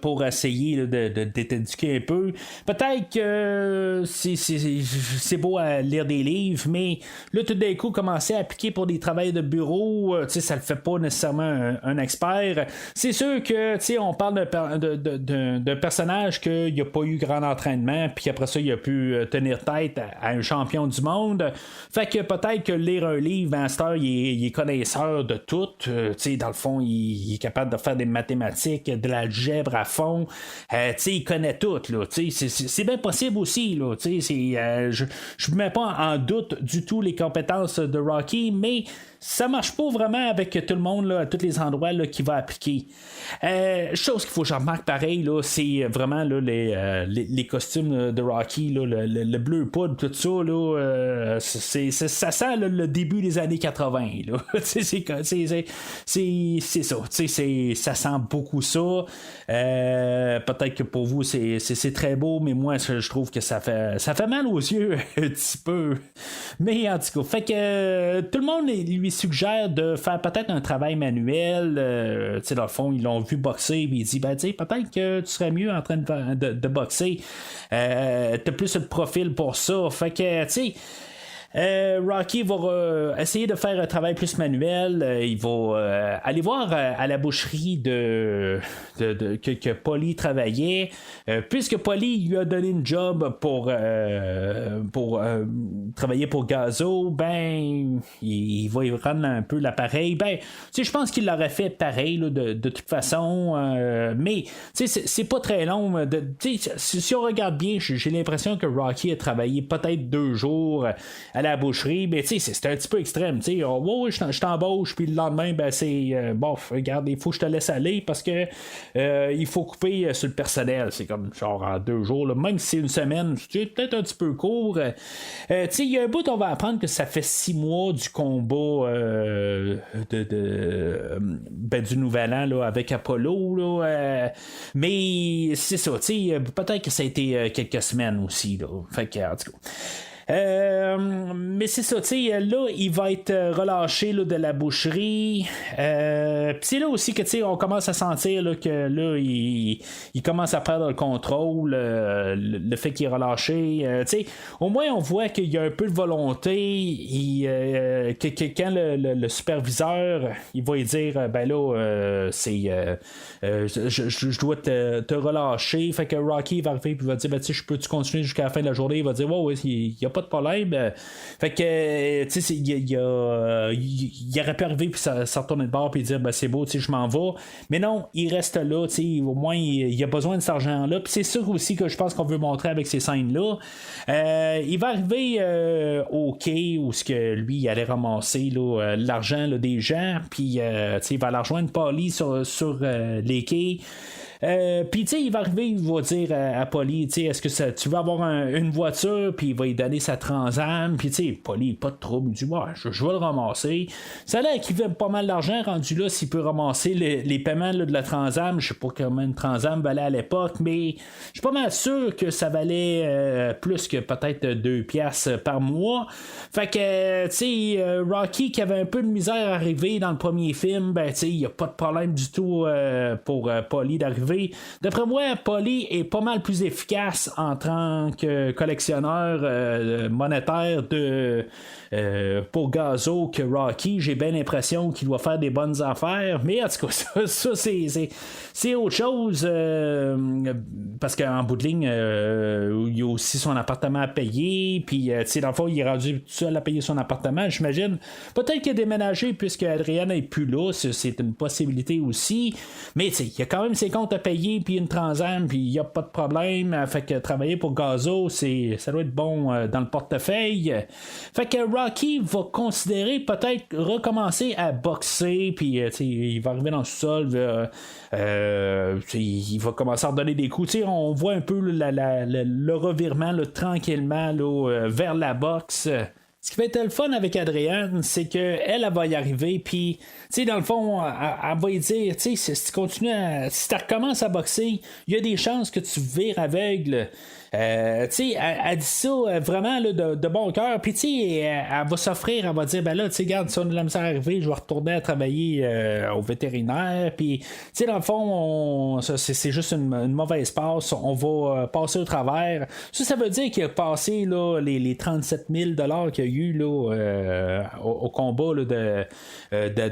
Speaker 1: pour essayer là, d'éduquer un peu. Peut-être que c'est beau à lire des livres, mais là, tout d'un coup, commencer à appliquer pour des travails de bureau, tu sais, ça le fait pas nécessairement un expert. C'est sûr que, tu sais, on parle d'un personnage qu'il n'a pas eu grand entraînement, puis après ça, il a pu tenir tête à un champion du monde. Fait que peut-être que lire un livre, Master, il est connaisseur de tout. Tu sais, dans le fond, il est capable de faire des mathématiques, de l'algèbre à fond. Il connaît tout. Là, c'est bien possible aussi. Là, je ne mets pas en doute du tout les compétences de Rocky, mais ça marche pas vraiment avec tout le monde là, à tous les endroits là, qui va appliquer. Chose qu'il faut que je remarque pareil, là, c'est vraiment là, les costumes de Rocky, là, le bleu poudre, tout ça, là, ça sent là, le début des années 80. Là. c'est ça. Ça sent beaucoup ça. Peut-être que pour vous, c'est très beau, mais moi, je trouve que ça fait mal aux yeux un petit peu. Mais en tout cas, fait que tout le monde lui suggère de faire peut-être un travail manuel. Dans le fond, ils l'ont vu boxer, et il dit peut-être que tu serais mieux en train de boxer. T'as plus le profil pour ça. Fait que, tu sais. Rocky va essayer de faire un travail plus manuel. Il va aller voir à la boucherie que Polly travaillait. Puisque Polly lui a donné une job pour travailler pour Gazzo, ben il va y rendre un peu l'appareil. Ben, je pense qu'il l'aurait fait pareil là, de toute façon. Mais c'est pas très long. Si on regarde bien, j'ai l'impression que Rocky a travaillé peut-être 2 jours à la boucherie, mais c'est un petit peu extrême. Je t'embauche, puis le lendemain, ben c'est regarde, il faut que je te laisse aller parce que il faut couper sur le personnel. C'est comme genre en 2 jours, là. Même si c'est une semaine, c'est peut-être un petit peu court. Il y a un bout, on va apprendre que ça fait 6 mois du combat du Nouvel An là, avec Apollo. Là, mais c'est ça, peut-être que ça a été quelques semaines aussi. Là. Fait que, en tout cas. Mais c'est ça, là, il va être relâché là, de la boucherie. Puis c'est là aussi que on commence à sentir là, que là, il commence à perdre le contrôle, le fait qu'il est relâché. Au moins, on voit qu'il y a un peu de volonté. Que quand le superviseur, il va lui dire ben là, je dois te relâcher. Fait que Rocky va arriver et va dire je peux-tu continuer jusqu'à la fin de la journée? Il va dire ouais, il n'y a pas de problème. Fait que il aurait pu arriver puis ça retourner de bord puis dire c'est beau, je m'en vais. Mais non, il reste là, au moins il a besoin de cet argent-là. Puis c'est sûr aussi que je pense qu'on veut montrer avec ces scènes-là. Il va arriver au quai où ce que lui il allait ramasser là, l'argent là, des gens, puis il va aller rejoindre Polly sur les quais. Puis, tu sais, il va arriver, il va dire à Polly, tu sais, est-ce que tu veux avoir une voiture, puis il va lui donner sa Trans-Am, puis, tu sais, Polly, pas de trouble, il dit, ouais, je vais le ramasser. Ça a l'air qu'il fait pas mal d'argent rendu là s'il peut ramasser les paiements là, de la Trans-Am. Je sais pas comment une Trans-Am valait à l'époque, mais je suis pas mal sûr que ça valait plus que peut-être 2 piastres par mois. Fait que, tu sais, Rocky qui avait un peu de misère à arriver dans le premier film, ben, tu sais, il n'y a pas de problème du tout pour Polly d'arriver. D'après moi, Polly est pas mal plus efficace en tant que collectionneur monétaire pour Gazzo que Rocky. J'ai bien l'impression qu'il doit faire des bonnes affaires, mais en tout cas, ça c'est autre chose parce qu'en bout de ligne, il y a aussi son appartement à payer, puis tu sais, dans le fond, il est rendu tout seul à payer son appartement, j'imagine. Peut-être qu'il a déménagé puisque Adrienne n'est plus là, c'est une possibilité aussi, mais tu sais, il y a quand même ses comptes à payer, puis une Trans-Am, puis il n'y a pas de problème. Fait que travailler pour Gazzo, ça doit être bon dans le portefeuille. Fait que Rocky va considérer peut-être recommencer à boxer, puis il va arriver dans le sol, il va commencer à redonner des coups. On voit un peu le revirement là, tranquillement là, vers la boxe. Ce qui va être le fun avec Adrienne, c'est qu'elle va y arriver, puis, dans le fond, elle va y dire, si tu continues si tu recommences à boxer, il y a des chances que tu vires aveugle. Elle dit ça vraiment là, de bon cœur. Puis elle va s'offrir, elle va dire ben là, regarde, si on a la misère à arriver, je vais retourner à travailler au vétérinaire. Puis dans le fond, c'est juste une mauvaise passe. On va passer au travers. Ça veut dire qu'il a passé là, les 37 000 $ qu'il y a eu là, au combat là,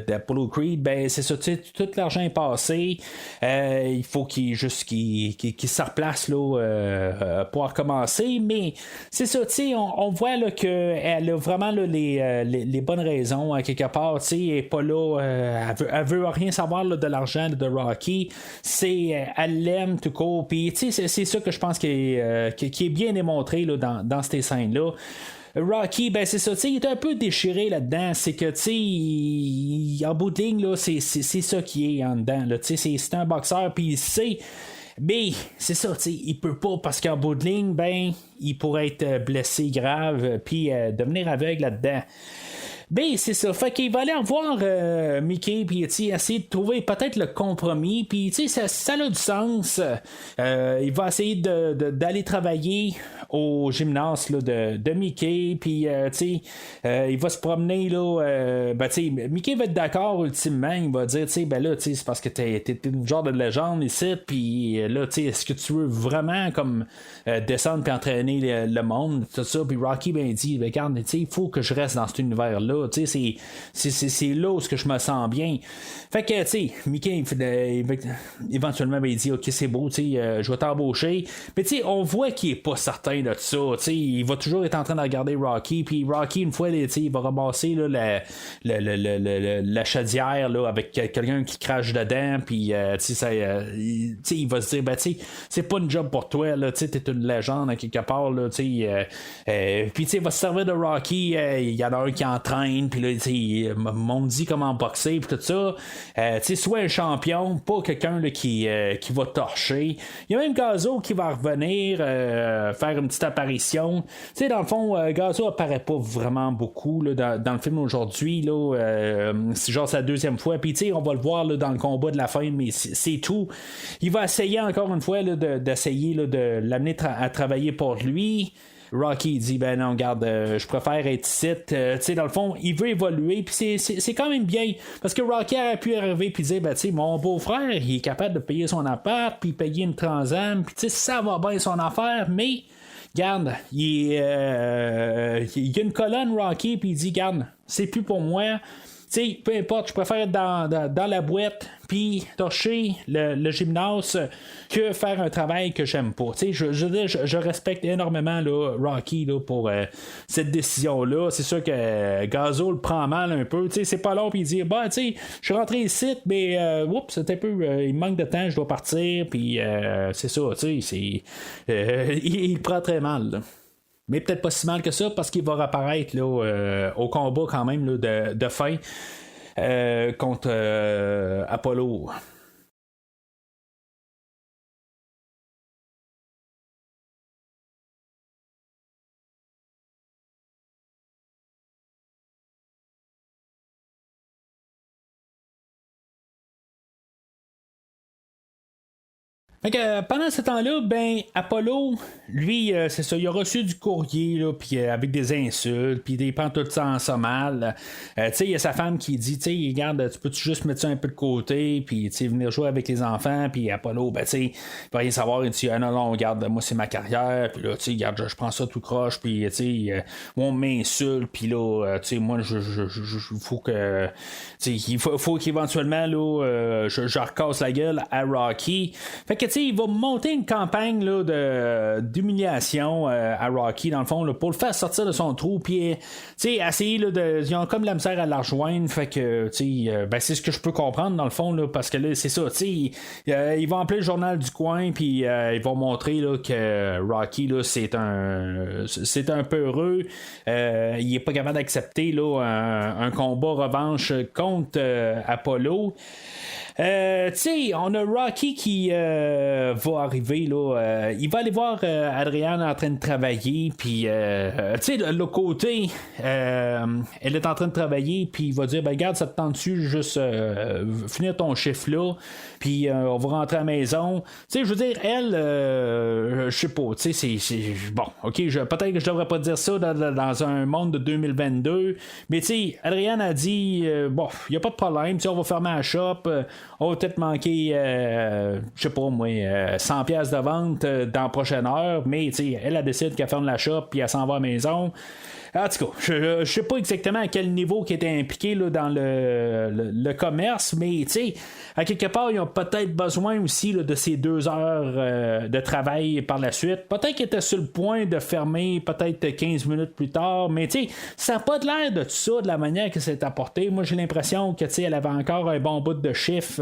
Speaker 1: d'Apollo Creed. Ben c'est ça, tout l'argent est passé. Il faut qu'il se replace là, pour recommencer, mais c'est ça, on voit là, qu'elle a vraiment là, les bonnes raisons à quelque part, elle n'est pas là, elle veut rien savoir là, de l'argent de Rocky, elle l'aime tout court, puis c'est ça que je pense qui est bien démontré là, dans ces scènes-là. Rocky, ben c'est ça, il est un peu déchiré là-dedans, c'est que, en bout de ligne, là, c'est ça qui est en dedans, là, c'est un boxeur, puis il sait. Mais c'est ça, il peut pas parce qu'en bout de ligne, ben, il pourrait être blessé grave puis devenir aveugle là-dedans. Ben, c'est ça. Fait qu'il va aller voir Mickey, puis essayer de trouver peut-être le compromis, puis ça a du sens. Il va essayer d'aller travailler au gymnase là, de Mickey, puis il va se promener là. Mickey va être d'accord ultimement. Il va dire, ben là, c'est parce que t'es une genre de légende ici, puis là, est-ce que tu veux vraiment comme descendre puis entraîner le monde, tout ça. Puis Rocky ben dit, regarde, il faut que je reste dans cet univers-là. C'est là où je me sens bien. Fait que, Mickey, éventuellement, il dit, ok, c'est beau, je vais t'embaucher. Mais on voit qu'il est pas certain de ça. Il va toujours être en train de regarder Rocky. Puis Rocky, une fois, il va ramasser là, la chaudière là, avec quelqu'un qui crache dedans. Puis, il va se dire, c'est pas une job pour toi. T'es une légende à quelque part. Puis, il va se servir de Rocky. Il y en a un qui entraîne. Puis là, m'ont dit comment boxer, puis tout ça. Soit un champion, pas quelqu'un là, qui va torcher. Il y a même Gazzo qui va revenir faire une petite apparition. Dans le fond, Gazzo apparaît pas vraiment beaucoup là, dans le film aujourd'hui. C'est genre sa deuxième fois. Puis on va le voir là, dans le combat de la fin, mais c'est tout. Il va essayer encore une fois là, d'essayer là, de l'amener à travailler pour lui. Rocky dit ben non, regarde, je préfère être ici. Dans le fond, il veut évoluer, puis c'est quand même bien parce que Rocky a pu arriver puis dire ben mon beau-frère, il est capable de payer son appart, puis payer une Trans-Am, puis ça va bien son affaire, mais regarde, il y a une colonne Rocky, puis il dit regarde, c'est plus pour moi. Peu importe, je préfère être dans la boîte puis torcher le gymnase que faire un travail que j'aime pas. Je respecte énormément là, Rocky là, pour cette décision-là. C'est sûr que Gazzo le prend mal un peu. C'est pas long puis il dit je suis rentré ici, mais c'est un peu il manque de temps, je dois partir, puis c'est ça, il prend très mal. Là. Mais peut-être pas si mal que ça parce qu'il va réapparaître là, au combat quand même là, de fin contre Apollo. Fait que, pendant ce temps-là, ben Apollo, lui, c'est ça, il a reçu du courrier, là, puis avec des insultes, puis il prend tout ça en ça mal. Tu sais, il y a sa femme qui dit, tu sais, regarde, tu peux-tu juste mettre ça un peu de côté, puis tu sais, venir jouer avec les enfants, puis Apollo, ben tu sais, il va rien savoir, il dit, ah non, non, regarde, moi c'est ma carrière, puis là, tu sais, regarde, je prends ça tout croche, puis tu sais, on m'insulte, puis là, tu sais, moi, faut que, tu sais, il faut qu'éventuellement, là, je recasse la gueule à Rocky. Fait que, tu sais, il va monter une campagne là, d'humiliation à Rocky, dans le fond, là, pour le faire sortir de son trou, puis, tu sais, essayer là, ils ont comme la misère à la rejoindre, fait que, tu sais, ben, c'est ce que je peux comprendre, dans le fond, là, parce que là, c'est ça, tu sais, il va appeler le journal du coin, puis il va montrer là, que Rocky, là, c'est un peu heureux, il est pas capable d'accepter là, un combat revanche contre Apollo. Tu sais, on a Rocky qui va arriver là. Il va aller voir Adrienne en train de travailler, puis tu sais, de l'autre côté, elle est en train de travailler, puis il va dire, ben regarde, ça te tente-tu juste finir ton chiffre là, puis on va rentrer à la maison. Tu sais, je veux dire, elle, je sais pas, tu sais, c'est bon, ok, peut-être que je devrais pas dire ça dans un monde de 2022, mais tu sais, Adrienne a dit, bon, il y a pas de problème, tu sais, on va fermer la shop. On va peut-être manquer, je sais pas moi, 100$ de vente dans la prochaine heure, mais elle décide qu'elle ferme la shop puis elle s'en va à la maison. En tout cas, je sais pas exactement à quel niveau qui était impliqué là, dans le commerce, mais à quelque part, ils ont peut-être besoin aussi là, de ces 2 heures de travail par la suite. Peut-être qu'ils étaient sur le point de fermer peut-être 15 minutes plus tard, mais ça n'a pas de l'air de tout ça, de la manière que c'est apporté. Moi, j'ai l'impression que elle avait encore un bon bout de chiffre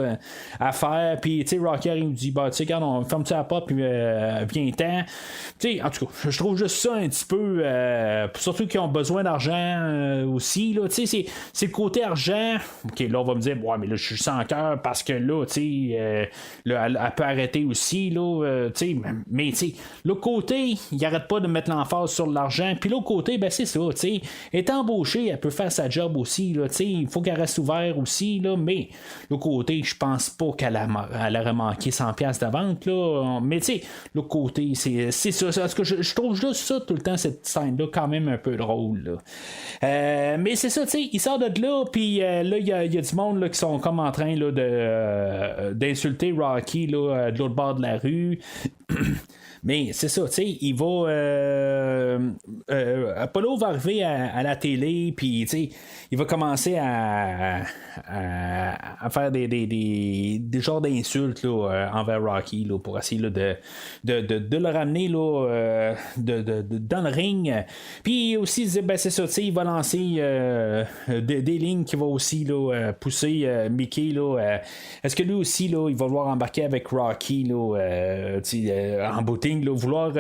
Speaker 1: à faire, puis Rocky il me dit, bah, regarde, on ferme ça à la porte, puis viens-t'en. En tout cas, je trouve juste ça un petit peu, surtout qu'ils ont besoin d'argent aussi, là, c'est le côté argent. Ok, là, on va me dire, ouais, mais là, je suis sans cœur parce que là, elle peut arrêter aussi, là, mais l'autre côté, il arrête pas de mettre l'emphase sur l'argent, puis l'autre côté, ben c'est ça, elle est embauchée, elle peut faire sa job aussi, là, il faut qu'elle reste ouverte aussi, là, mais l'autre côté, je pense pas qu'elle aurait manqué 100$ de vente, là, mais l'autre côté, c'est ça, parce que je trouve juste ça tout le temps, cette scène-là, quand même un peu drôle, là. Mais c'est ça, il sort de là, puis là, il y a du monde là, qui sont comme en train là, d'insulter Rocky là, de l'autre bord de la rue. Mais c'est ça, il va. Apollo va arriver à la télé, puis il va commencer à faire des genres d'insultes là, envers Rocky là, pour essayer là, de le ramener là, dans le ring. Puis aussi, c'est ça, il va lancer des lignes qui vont aussi là, pousser Mickey. Là, est-ce que lui aussi, là, il va vouloir embarquer avec Rocky là, en booting? Là, vouloir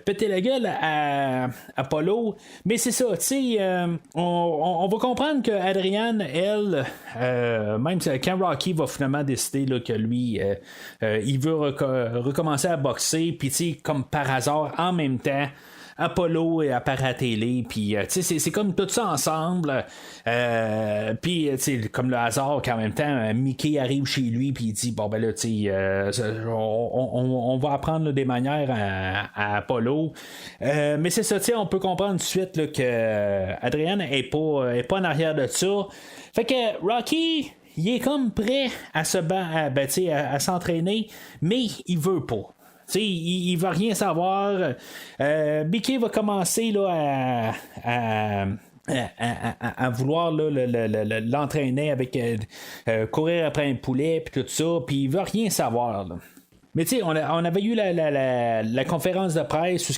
Speaker 1: péter la gueule à Apollo, mais c'est ça, on va comprendre que Adrienne, elle, même quand Rocky va finalement décider là, que lui, il veut recommencer à boxer, puis comme par hasard, en même temps, Apollo apparaît à la télé, puis c'est comme tout ça ensemble, puis comme le hasard qu'en même temps Mickey arrive chez lui puis il dit bon ben là on va apprendre là, des manières à Apollo, mais c'est ça, on peut comprendre tout de suite là, que Adrienne est pas en arrière de ça, fait que Rocky il est comme prêt à à s'entraîner, mais il veut pas. Il va rien savoir. Mickey va commencer là, à vouloir là, l'entraîner avec courir après un poulet puis tout ça, puis il veut rien savoir là. Mais on avait eu la conférence de presse où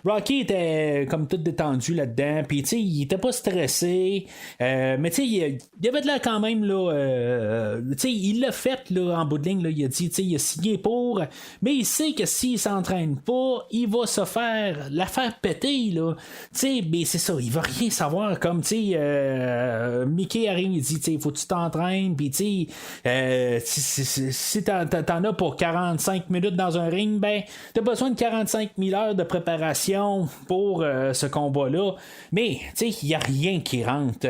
Speaker 1: Rocky était comme tout détendu là-dedans, puis il était pas stressé, mais il avait de l'air quand même là, il l'a fait là, en bout de ligne, là, il a dit, il a signé pour, mais il sait que s'il s'entraîne pas, il va se faire la faire péter là, mais c'est ça, il va rien savoir, comme Mickey arrive, il dit, faut que tu t'entraînes, puis si t'en as pour 40 45 minutes dans un ring, ben, t'as besoin de 45 000 heures de préparation pour ce combat-là. Mais, tu sais, il n'y a rien qui rentre.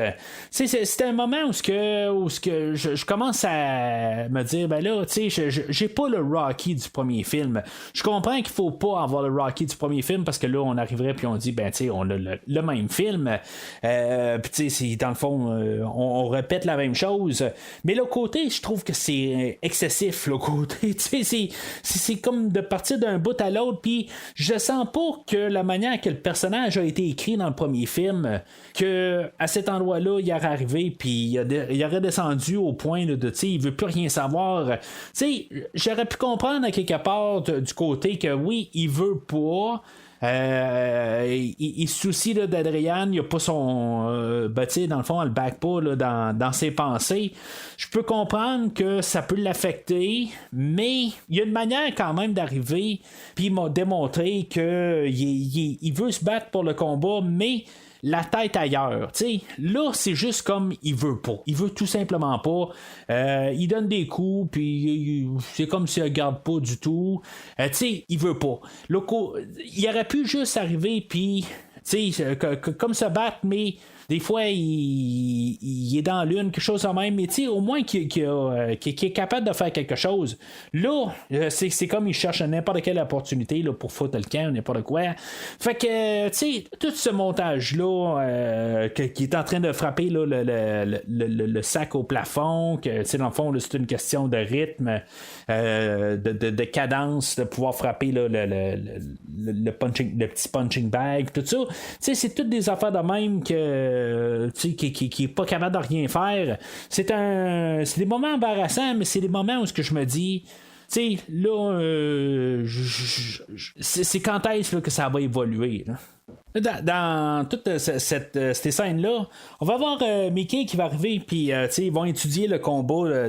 Speaker 1: C'est un moment où je commence à me dire, ben là, tu sais, j'ai pas le Rocky du premier film. Je comprends qu'il faut pas avoir le Rocky du premier film parce que là, on arriverait puis on dit, ben, tu sais, on a le même film. Puis, tu sais, dans le fond, on répète la même chose. Mais le côté, je trouve que c'est excessif, le côté. Tu sais, c'est comme de partir d'un bout à l'autre. Puis, je sens pas que la manière que le personnage a été écrit dans le premier film, que à cet endroit-là, il aurait arrivé, puis il aurait descendu au point là, de, tu sais, il veut plus rien savoir. Tu sais, j'aurais pu comprendre à quelque part du côté que oui, il veut pas. Il se soucie là, d'Adrian, il a pas son dans le fond, elle le back pas là, dans ses pensées. Je peux comprendre que ça peut l'affecter, mais il y a une manière quand même d'arriver, puis il m'a démontré que il veut se battre pour le combat, mais la tête ailleurs. T'sais, là, c'est juste comme il veut pas. Il veut tout simplement pas. Il donne des coups, puis c'est comme s'il regarde pas du tout. Il veut pas. Il aurait pu juste arriver, puis comme se battre, mais des fois, il est dans l'une, quelque chose de même, mais au moins qu'il est capable de faire quelque chose. Là, c'est comme il cherche n'importe quelle opportunité là, pour foutre le camp, n'importe quoi. Fait que, tout ce montage-là, qui est en train de frapper là, le sac au plafond, que, dans le fond, là, c'est une question de rythme, de cadence, de pouvoir frapper là, le petit punching bag, tout ça. C'est toutes des affaires de même que qui est pas capable de rien faire. C'est des moments embarrassants, mais c'est des moments où je me dis, tu sais, là, c'est quand est-ce là, que ça va évoluer, là? Dans toutes ces scènes-là, on va voir Mickey qui va arriver, puis ils vont étudier le combat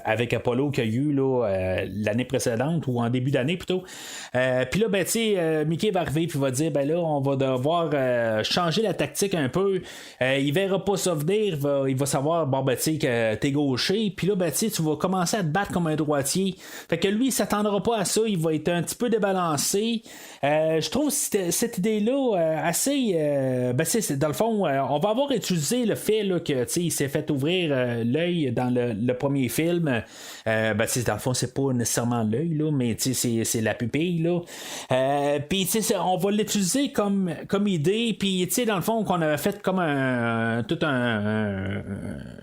Speaker 1: avec Apollo qu'il y a eu là, l'année précédente, ou en début d'année plutôt. Puis là, Mickey va arriver, puis va dire, ben là, on va devoir changer la tactique un peu. Il verra pas ça venir, il va savoir, que t'es gaucher, puis là, tu vas commencer à te battre comme un droitier. Fait que lui, il s'attendra pas à ça, il va être un petit peu débalancé. Je trouve cette idée-là assez. Dans le fond, on va avoir utilisé le fait là, que il s'est fait ouvrir l'œil dans le premier film. Dans le fond, c'est pas nécessairement l'œil, là, mais c'est la pupille. Puis on va l'utiliser comme idée. Puis dans le fond, qu'on avait fait comme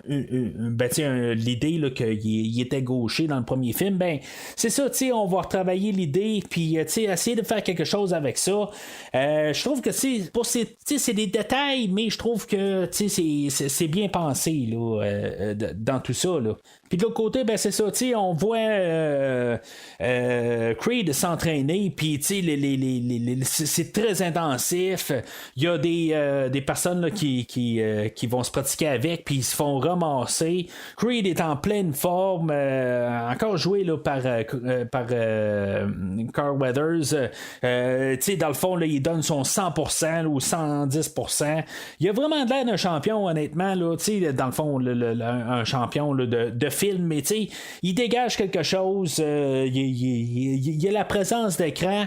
Speaker 1: l'idée là, qu'il était gaucher dans le premier film. Ben, c'est ça, on va retravailler l'idée. Puis essayer de faire quelque chose avec ça. Je trouve que c'est des détails, mais je trouve que c'est bien pensé là, dans tout ça. Là. Puis de l'autre côté, c'est ça, on voit Creed s'entraîner, puis c'est très intensif. Il y a des personnes là, qui vont se pratiquer avec, puis ils se font ramasser. Creed est en pleine forme, encore joué là, par Carl Weathers. Dans le fond, là, il donne son 100% là, ou 110%. Il a vraiment l'air d'un champion, honnêtement. Là, dans le fond, un champion là, de film, mais il dégage quelque chose. Il y a la présence d'écran.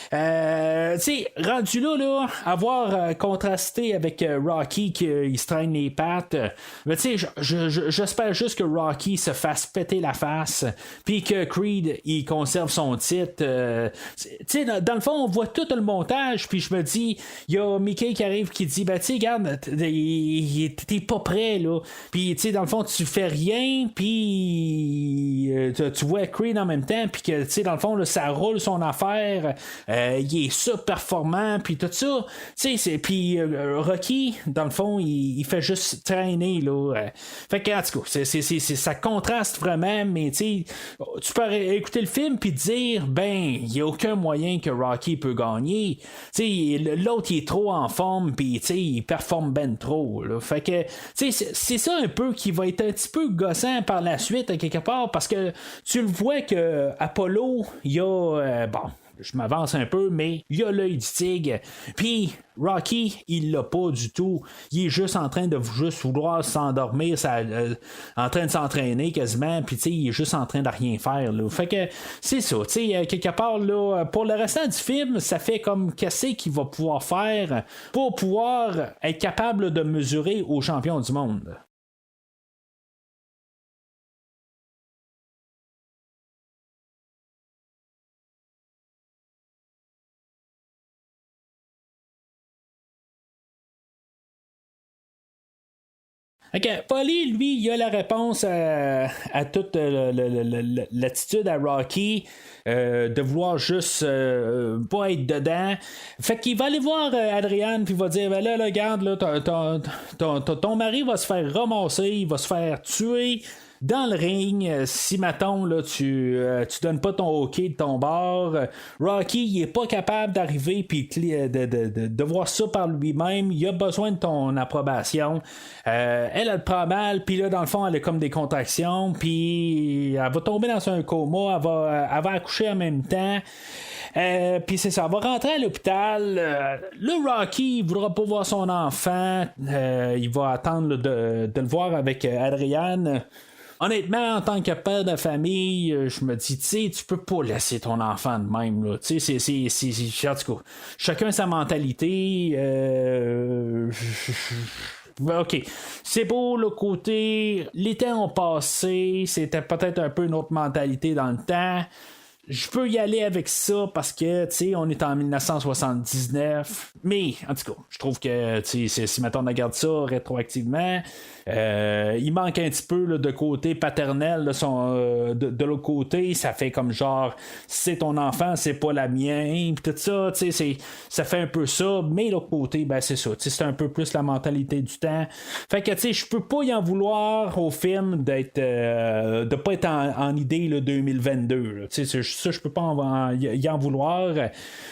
Speaker 1: Rendu là, avoir contrasté avec Rocky qui se traîne les pattes, j'espère juste que Rocky se fasse péter la face, puis que Creed il conserve son titre. Dans le fond, on voit tout le montage, puis je me dis, il y a Mickey qui arrive qui dit, regarde, t'es pas prêt, là. Puis, dans le fond, tu fais rien, puis tu vois Creed en même temps, puis que, dans le fond, là, ça roule son affaire. Il est super performant, puis tout ça. Puis Rocky, dans le fond, il fait juste traîner, là. Fait que, en tout cas, ça contraste vraiment, mais tu peux écouter le film puis dire, il n'y a aucun moyen que Rocky peut gagner. L'autre, il est trop en forme, puis il performe ben trop, là. Fait que, c'est ça un peu qui va être un petit peu gossant par la suite, à quelque part, parce que tu le vois que Apollo, il y a, je m'avance un peu, mais il a l'œil du tigre. Puis Rocky, il l'a pas du tout. Il est juste en train de juste vouloir s'endormir, en train de s'entraîner quasiment, puis il est juste en train de rien faire. Là. Fait que c'est ça. Quelque part, là, pour le restant du film, ça fait comme qu'est-ce qu'il va pouvoir faire pour pouvoir être capable de mesurer aux champions du monde. OK. Polly, lui, il a la réponse à toute l'attitude à Rocky de vouloir juste pas être dedans. Fait qu'il va aller voir Adrian puis il va dire ben là, regarde, là, ton mari va se faire ramasser, il va se faire tuer dans le ring, si mettons là, tu donnes pas ton hockey de ton bord, Rocky il est pas capable d'arriver puis de voir ça par lui-même, il a besoin de ton approbation. Elle le prend mal, puis là dans le fond elle a comme des contractions, puis elle va tomber dans un coma, elle va accoucher en même temps. Puis c'est ça, elle va rentrer à l'hôpital. Le Rocky, il voudra pas voir son enfant. Il va attendre là, de le voir avec Adrian. Honnêtement, en tant que père de famille, je me dis, tu peux pas laisser ton enfant de même. Là. En tout cas, chacun sa mentalité. OK. C'est beau le côté. Les temps ont passé. C'était peut-être un peu une autre mentalité dans le temps. Je peux y aller avec ça parce que, on est en 1979. Mais, en tout cas, je trouve que, si maintenant on regarde ça rétroactivement, il manque un petit peu là, de côté paternel de l'autre côté. Ça fait comme genre, c'est ton enfant, c'est pas la mienne. Puis tout ça, ça fait un peu ça. Mais l'autre côté, ben c'est ça. C'est un peu plus la mentalité du temps. Fait que, je peux pas y en vouloir au film de pas être en idée là, 2022. Ça, je peux pas y en vouloir.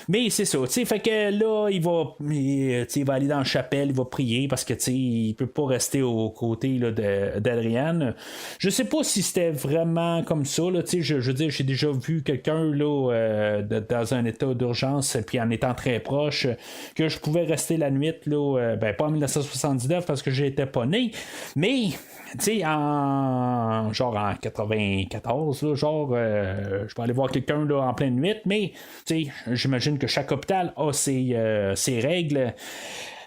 Speaker 1: Mais c'est ça. Fait que là, il va aller dans la chapelle, il va prier parce que il peut pas rester au côté là, d'Adrian. Je sais pas si c'était vraiment comme ça. Là, je veux dire, j'ai déjà vu quelqu'un là, dans un état d'urgence, puis en étant très proche, que je pouvais rester la nuit, là, pas en 1979 parce que j'étais pas né, mais en 94, là, je peux aller voir quelqu'un là, en pleine nuit, mais j'imagine que chaque hôpital a ses règles.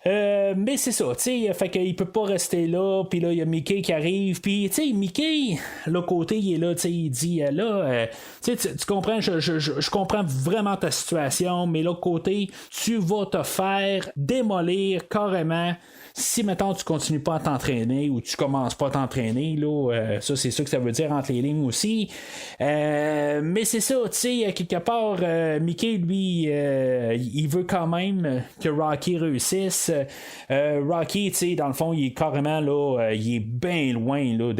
Speaker 1: Mais c'est ça, fait qu'il peut pas rester là, puis là il y a Mickey qui arrive, puis Mickey, l'autre côté il est là, il dit tu comprends, je comprends vraiment ta situation, mais l'autre côté tu vas te faire démolir carrément si maintenant tu continues pas à t'entraîner ou tu commences pas à t'entraîner, là, ça c'est ça que ça veut dire entre les lignes aussi. Mais c'est ça, quelque part, Mickey, lui, il veut quand même que Rocky réussisse. Rocky, dans le fond, il est carrément là, il est bien loin là,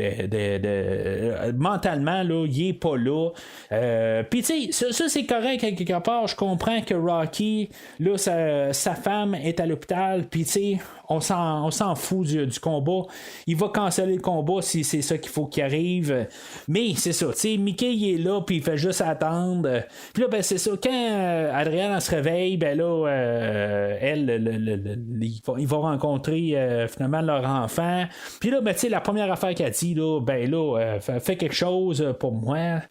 Speaker 1: mentalement, là, il est pas là. Puis ça c'est correct à quelque part. Je comprends que Rocky, là, sa femme est à l'hôpital, puis on s'en fout du combat. Il va canceller le combat si c'est ça qu'il faut qu'il arrive. Mais c'est ça, Mickey il est là, puis il fait juste attendre. Puis là, ben c'est ça, quand Adrienne se réveille, ben là, ils vont rencontrer finalement leur enfant. Puis là, ben la première affaire qu'elle dit, là, ben là, fais quelque chose pour moi.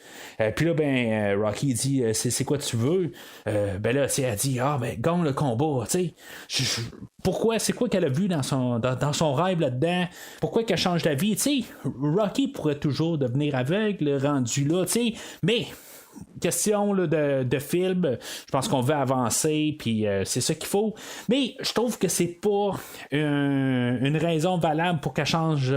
Speaker 1: Puis là, ben Rocky dit, c'est quoi tu veux? Ben là, elle dit, ben gagne le combat, pourquoi, c'est quoi qu'elle a vu dans son rêve là-dedans? Pourquoi qu'elle change la vie? Rocky pourrait toujours devenir aveugle, rendu là, mais question là, de film, je pense qu'on veut avancer, puis c'est ça qu'il faut. Mais je trouve que c'est pas une raison valable pour qu'elle change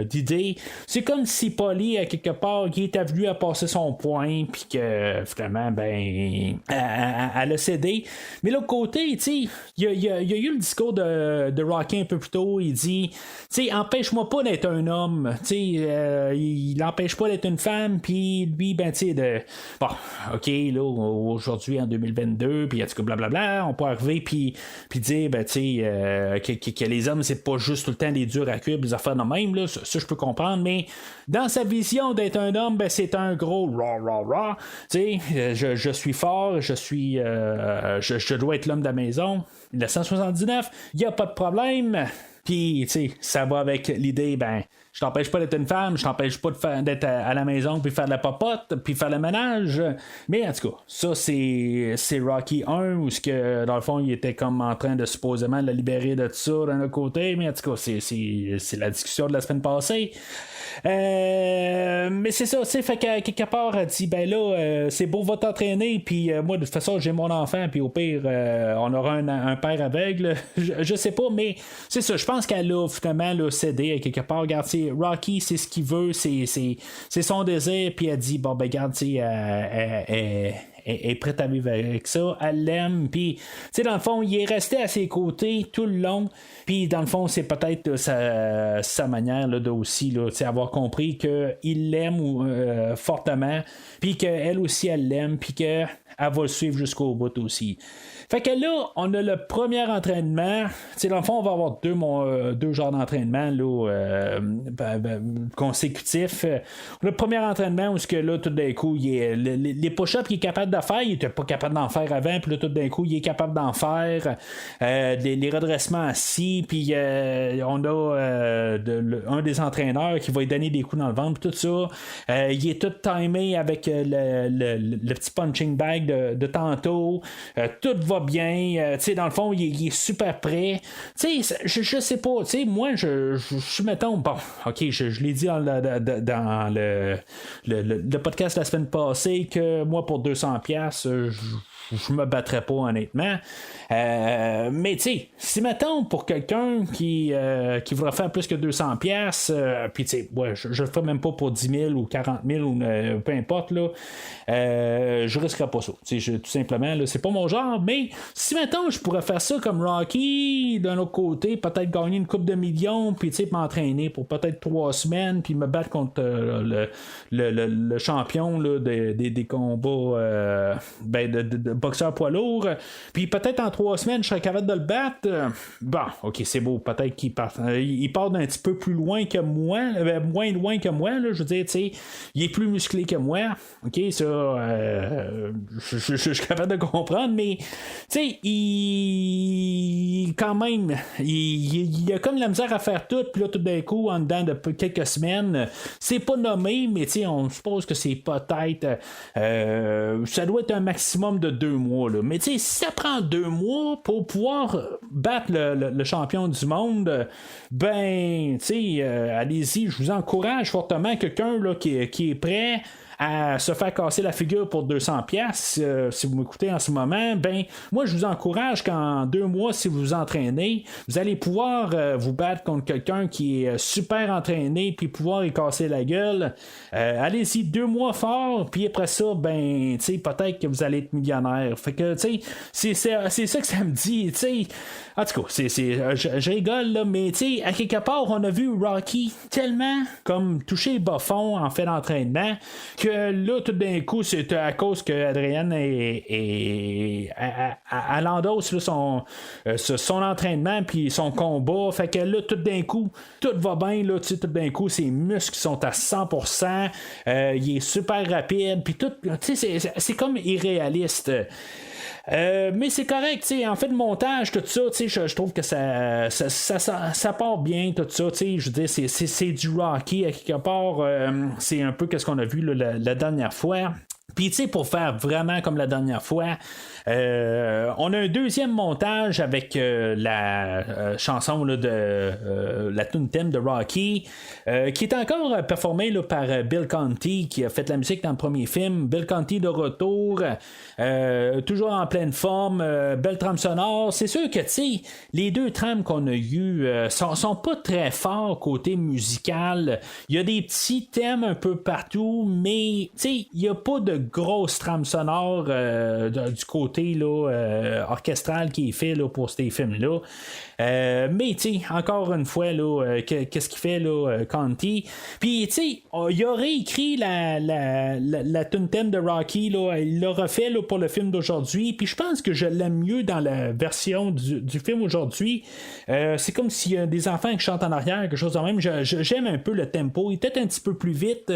Speaker 1: d'idée. C'est comme si Polly, à quelque part, qui était venu à passer son point, puis que finalement, ben, elle a cédé. Mais l'autre côté, il y a eu le discours de Rocky un peu plus tôt. Il dit, empêche-moi pas d'être un homme. Il empêche pas d'être une femme, puis lui, ben, bon, OK, là, aujourd'hui, en 2022, puis en tout cas, blablabla, on peut arriver, puis dire, ben, tu sais, que les hommes, c'est pas juste tout le temps des durs à cuire, des affaires de même, là, ça, je peux comprendre, mais dans sa vision d'être un homme, ben, c'est un gros rah, tu sais, je suis fort, je dois être l'homme de la maison. 1979, il n'y a pas de problème. Puis, tu sais, ça va avec l'idée, ben, je t'empêche pas d'être une femme, je t'empêche pas d'être à la maison, puis faire de la popote, puis faire le ménage. Mais en tout cas, ça, c'est Rocky 1, où ce que, dans le fond, il était comme en train de supposément le libérer de tout ça d'un autre côté. Mais en tout cas, c'est la discussion de la semaine passée. Mais c'est ça, tu sais, fait que quelque part, elle dit, ben là, c'est beau, va t'entraîner, puis moi, de toute façon, j'ai mon enfant, puis au pire, on aura un père aveugle. Je sais pas, mais c'est ça, je pense qu'elle a finalement là, cédé à quelque part. Regarde, Rocky, c'est ce qu'il veut, c'est son désir, puis elle dit, bon, ben, regarde, tu sais, est prête à vivre avec ça, elle l'aime, puis tu sais, dans le fond, il est resté à ses côtés tout le long, puis dans le fond, c'est peut-être sa manière là, de aussi là, avoir compris qu'il l'aime fortement, puis qu'elle aussi, elle l'aime, puis qu'elle va le suivre jusqu'au bout aussi. Fait que là, on a le premier entraînement. T'sais, dans le fond, on va avoir deux genres d'entraînement là, consécutifs. Le premier entraînement où que là, tout d'un coup, les push-ups qu'il est capable de faire, il n'était pas capable d'en faire avant, puis là, tout d'un coup, il est capable d'en faire. Les redressements assis, puis on a un des entraîneurs qui va lui donner des coups dans le ventre, puis tout ça. Il est tout timé avec le petit punching bag de tantôt. Tout va bien, tu sais, dans le fond, il est super prêt. Tu sais, je sais pas, tu sais, moi, je suis, mettons, bon, ok, je l'ai dit dans le podcast la semaine passée que moi, pour 200$, je me battrais pas, honnêtement. Mais tu sais, si mettons pour quelqu'un qui voudrait faire plus que 200$, puis tu sais, ouais, je le ferais même pas pour 10 000 ou 40 000 ou peu importe, là, je risquerais pas ça. Tout simplement, là, c'est pas mon genre, mais si mettons je pourrais faire ça comme Rocky, d'un autre côté, peut-être gagner une coupe de millions, puis tu sais, m'entraîner pour peut-être 3 semaines, puis me battre contre le champion là, des combats de boxeur poids lourd, puis peut-être en 3 semaines je serais capable de le battre. Bon, ok, c'est beau, peut-être qu'il part d'un petit peu plus loin que moi, moins loin que moi, là, je veux dire, tu sais, il est plus musclé que moi, ok, ça je suis capable de comprendre, mais tu sais, il quand même il a comme la misère à faire tout, puis là tout d'un coup, en dedans de quelques semaines, c'est pas nommé, mais tu sais, on suppose que c'est peut-être ça doit être un maximum de 2 mois, là. Mais tu sais, si ça prend 2 mois pour pouvoir battre le champion du monde, ben, tu sais, allez-y, je vous encourage fortement, quelqu'un là, qui est prêt à se faire casser la figure pour 200$, si vous m'écoutez en ce moment, ben moi je vous encourage qu'en 2 mois, si vous vous entraînez, vous allez pouvoir vous battre contre quelqu'un qui est super entraîné, puis pouvoir y casser la gueule. Allez-y, 2 mois fort, puis après ça, ben tu sais, peut-être que vous allez être millionnaire. Fait que tu sais, c'est ça que ça me dit, tu sais. En tout cas, je rigole là, mais tu sais, à quelque part, on a vu Rocky tellement comme toucher le bas fond en fait d'entraînement que là, tout d'un coup, c'est à cause que Adrienne elle endosse là, son entraînement puis son combat. Fait que là, tout d'un coup, tout va bien. Là, tout d'un coup, ses muscles sont à 100%. Il est super rapide. Puis tout, c'est comme irréaliste. Mais c'est correct, tu sais, en fait, le montage, tout ça, tu sais, je trouve que ça part bien, tout ça, tu sais, je veux dire, c'est du Rocky, à quelque part, c'est un peu ce qu'on a vu là, la dernière fois. Puis, tu sais, pour faire vraiment comme la dernière fois, on a un deuxième montage avec la chanson là, de la tune thème de Rocky, qui est encore performée là, par Bill Conti, qui a fait la musique dans le premier film. Bill Conti de retour, toujours en pleine forme, belle trame sonore. C'est sûr que, tu sais, les 2 trames qu'on a eues sont pas très forts côté musical. Il y a des petits thèmes un peu partout, mais, tu sais, il n'y a pas de grosse trame sonore du côté là, orchestral qui est fait là, pour ces films-là. Mais tu sais, encore une fois, là, qu'est-ce qu'il fait là, Conti? Puis tu sais, il aurait écrit la tune thème de Rocky, là, il l'a refait là, pour le film d'aujourd'hui. Puis je pense que je l'aime mieux dans la version du film aujourd'hui. C'est comme s'il y a des enfants qui chantent en arrière, quelque chose de même. J'aime un peu le tempo. Il est peut-être un petit peu plus vite.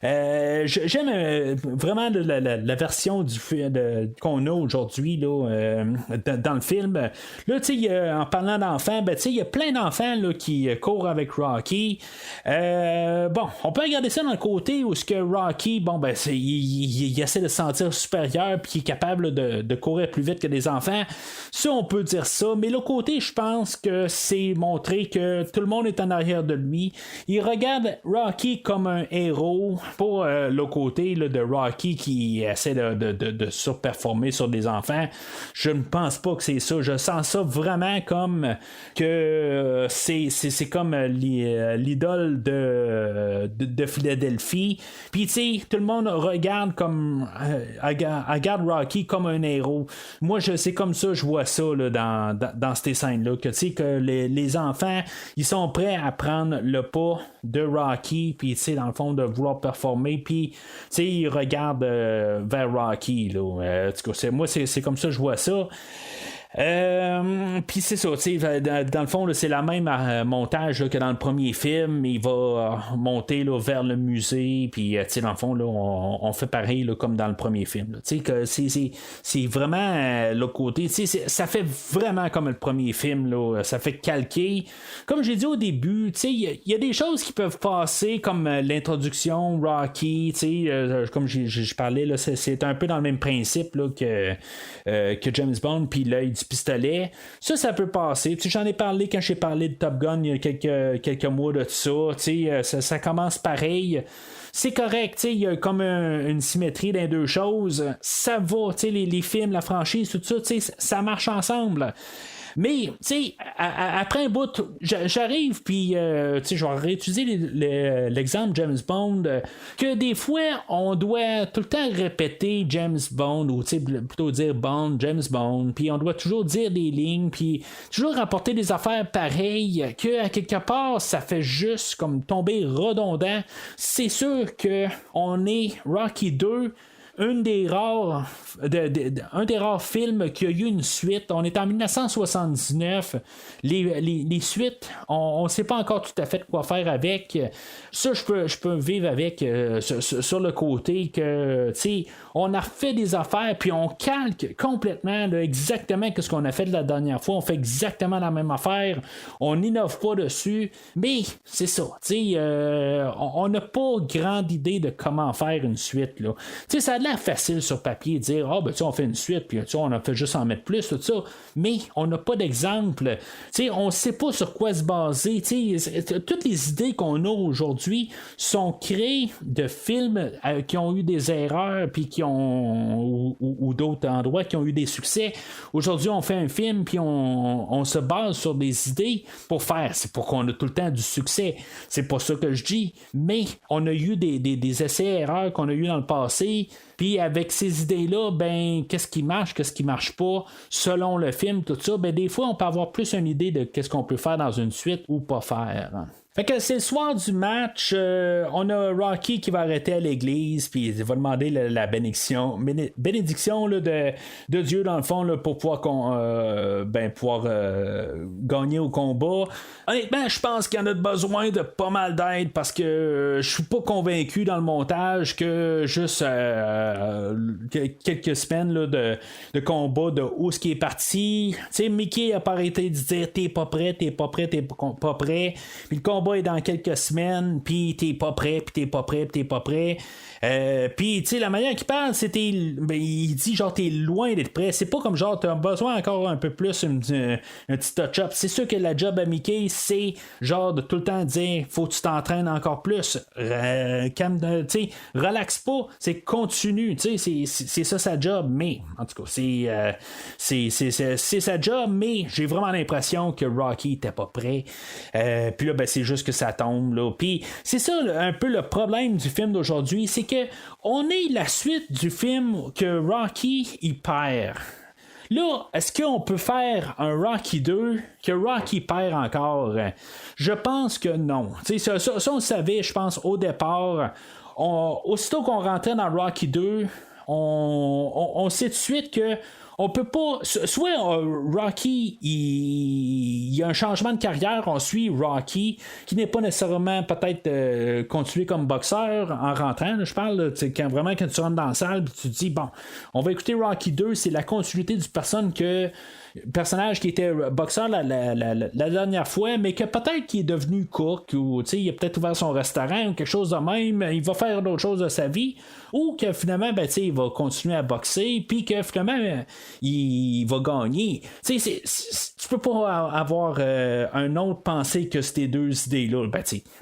Speaker 1: J'aime vraiment la version qu'on a aujourd'hui là, dans le film. Là, tu sais, en parlant d'enfants, ben, tu sais, il y a plein d'enfants là, qui courent avec Rocky. Bon, on peut regarder ça dans le côté où ce que Rocky, bon, ben, il essaie de se sentir supérieur puis il est capable de courir plus vite que des enfants. Ça, on peut dire ça. Mais l'autre côté, je pense que c'est montrer que tout le monde est en arrière de lui. Il regarde Rocky comme un héros pour l'autre côté là, de Rocky qui essaie de surperformer sur des enfants. Je ne pense pas que c'est ça. Je sens ça vraiment comme que c'est comme l'idole de Philadelphie. Puis tu sais, tout le monde regarde regarde Rocky comme un héros. Moi, c'est comme ça je vois ça là, dans ces scènes-là. Que tu sais que les enfants, ils sont prêts à prendre le pas de Rocky, puis tu sais, dans le fond, de vouloir performer, puis tu sais, ils regardent vers Rocky. Là. En tout cas, moi, c'est comme ça je vois ça. Puis c'est ça, tu sais, dans le fond là, c'est la même montage là, que dans le premier film. Il va monter là, vers le musée, puis tu sais, dans le fond là, on fait pareil là, comme dans le premier film. Tu sais que c'est vraiment l'autre côté. Tu sais, ça fait vraiment comme le premier film là, ça fait calquer. Comme j'ai dit au début, tu sais, il y a des choses qui peuvent passer comme l'introduction Rocky. Tu sais, comme je parlais là, c'est un peu dans le même principe là, que James Bond, puis l'œil du pistolet. Ça peut passer. Tu sais, j'en ai parlé quand j'ai parlé de Top Gun il y a quelques mois de ça. Tu sais, ça commence pareil. C'est correct, tu sais, il y a comme une symétrie dans les deux choses. Ça va, tu sais, les films, la franchise, tout ça, tu sais, ça marche ensemble. Mais, tu sais, après un bout, j'arrive, puis, tu sais, je vais réutiliser l'exemple James Bond, que des fois, on doit tout le temps répéter James Bond, ou, tu sais, plutôt dire Bond, James Bond, puis on doit toujours dire des lignes, puis toujours rapporter des affaires pareilles, que à quelque part, ça fait juste comme tomber redondant. C'est sûr que on est Rocky 2, un des rares films qui a eu une suite. On est en 1979. Les suites, on ne sait pas encore tout à fait quoi faire avec. Ça, je peux vivre avec sur le côté que, tu sais, on a fait des affaires puis on calque complètement là, exactement ce qu'on a fait de la dernière fois. On fait exactement la même affaire. On n'innove pas dessus. Mais c'est ça. Tu sais, on n'a pas grande idée de comment faire une suite. Tu sais, ça a l'air facile sur papier de dire ben, on fait une suite, puis on a fait juste en mettre plus, tout ça, mais on n'a pas d'exemple. On ne sait pas sur quoi se baser. Toutes les idées qu'on a aujourd'hui sont créées de films qui ont eu des erreurs, puis qui ont ou d'autres endroits qui ont eu des succès. Aujourd'hui, on fait un film, puis on se base sur des idées pour faire. C'est pour qu'on a tout le temps du succès. C'est pas ça que je dis, mais on a eu des essais-erreurs qu'on a eu dans le passé. Puis avec ces idées-là, ben qu'est-ce qui marche, qu'est-ce qui marche pas, selon le film, tout ça, ben des fois on peut avoir plus une idée de qu'est-ce qu'on peut faire dans une suite ou pas faire. Fait que c'est le soir du match, on a Rocky qui va arrêter à l'église, puis il va demander la bénédiction là, de Dieu dans le fond là, pour pouvoir gagner au combat. Honnêtement, je pense qu'il y en a besoin de pas mal d'aide parce que je suis pas convaincu dans le montage que juste quelques semaines là, de combat de où ce qui est parti. Tu sais, Mickey a pas arrêté de dire t'es pas prêt, puis le combat est dans quelques semaines, puis t'es pas prêt, puis tu sais, la manière qu'il parle, il dit genre t'es loin d'être prêt. C'est pas comme genre t'as besoin encore un peu plus un petit touch-up. C'est sûr que la job à Mickey, c'est genre de tout le temps dire faut que tu t'entraînes encore plus. Relaxe pas, c'est continue. C'est ça sa job, mais en tout cas, c'est sa job, mais j'ai vraiment l'impression que Rocky était pas prêt. Puis là, ben c'est juste que ça tombe. Là. Puis c'est ça un peu le problème du film d'aujourd'hui, c'est que on est la suite du film que Rocky il perd. Là, est-ce qu'on peut faire un Rocky 2 que Rocky perd encore? Je pense que non. Ça, on le savait, je pense, au départ. Aussitôt qu'on rentrait dans Rocky 2, on sait tout de suite que on peut pas. Soit Rocky, il y a un changement de carrière, on suit Rocky, qui n'est pas nécessairement peut-être continué comme boxeur en rentrant. Là, je parle, quand tu rentres dans la salle, tu te dis, bon, on va écouter Rocky 2, c'est la continuité du personnage qui était boxeur la dernière fois, mais que peut-être qu'il est devenu cook, ou il a peut-être ouvert son restaurant ou quelque chose de même, il va faire d'autres choses de sa vie, ou que finalement il va continuer à boxer, puis que finalement il va gagner. Tu peux pas avoir un autre pensée que ces deux idées-là.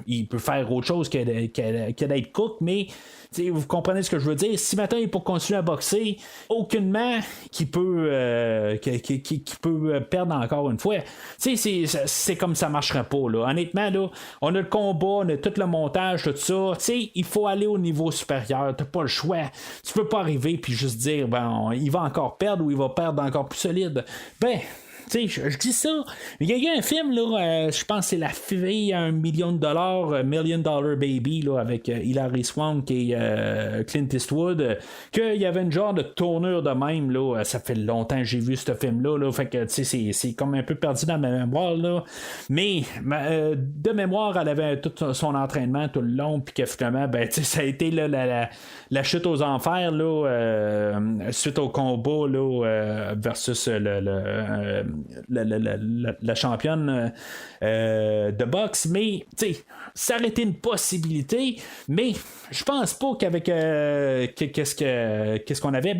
Speaker 1: Il peut faire autre chose que d'être cook, mais vous comprenez ce que je veux dire. Si maintenant il peut continuer à boxer, aucunement qui peut perdre encore une fois. C'est comme ça marcherait pas. Là. Honnêtement, là, on a le combat, on a tout le montage, tout ça. Il faut aller au niveau supérieur. T'as pas le choix. Tu peux pas arriver puis juste dire il va encore perdre ou il va perdre encore plus solide. Je dis ça. Il y a un film, là, je pense que c'est La fille à $1 million, Million Dollar Baby, là, avec Hilary Swank et Clint Eastwood, qu'il y avait une genre de tournure de même, là. Ça fait longtemps que j'ai vu ce film-là, là, fait que c'est comme un peu perdu dans ma mémoire, là. Mais de mémoire, elle avait tout son entraînement tout le long, puis que finalement, ça a été là, la chute aux enfers, là, suite au combat, là, versus la championne de boxe, mais ça aurait été une possibilité, mais je pense pas qu'avec qu'est-ce qu'on avait,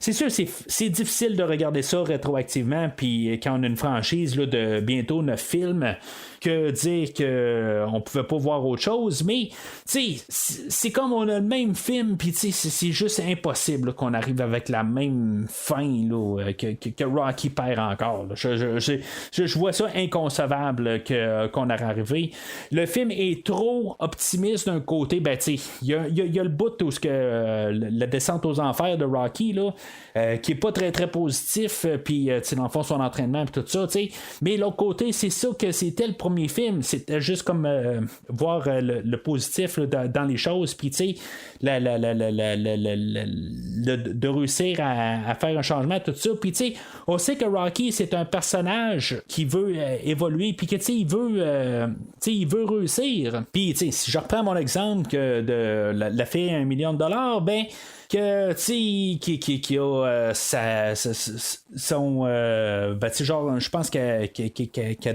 Speaker 1: c'est sûr c'est difficile de regarder ça rétroactivement, puis quand on a une franchise là, de bientôt 9 films, que dire qu'on pouvait pas voir autre chose, mais c'est comme on a le même film, puis c'est juste impossible là, qu'on arrive avec la même fin là, que Rocky perd encore. Là. Je vois ça inconcevable qu'on aurait arrivé. Le film est trop optimiste d'un côté. Il y a le bout où la descente aux enfers de Rocky là, qui est pas très très positif, puis dans le fond son entraînement et tout ça, mais l'autre côté c'est ça que c'était le premier film, c'était juste comme voir le positif là, dans les choses, puis de réussir à faire un changement tout ça, puis on sait que Rocky c'est un personnage qui veut évoluer, puis que il veut réussir, puis si je reprends mon exemple que de la fille à $1 million, que qui a son genre je pense qu'elle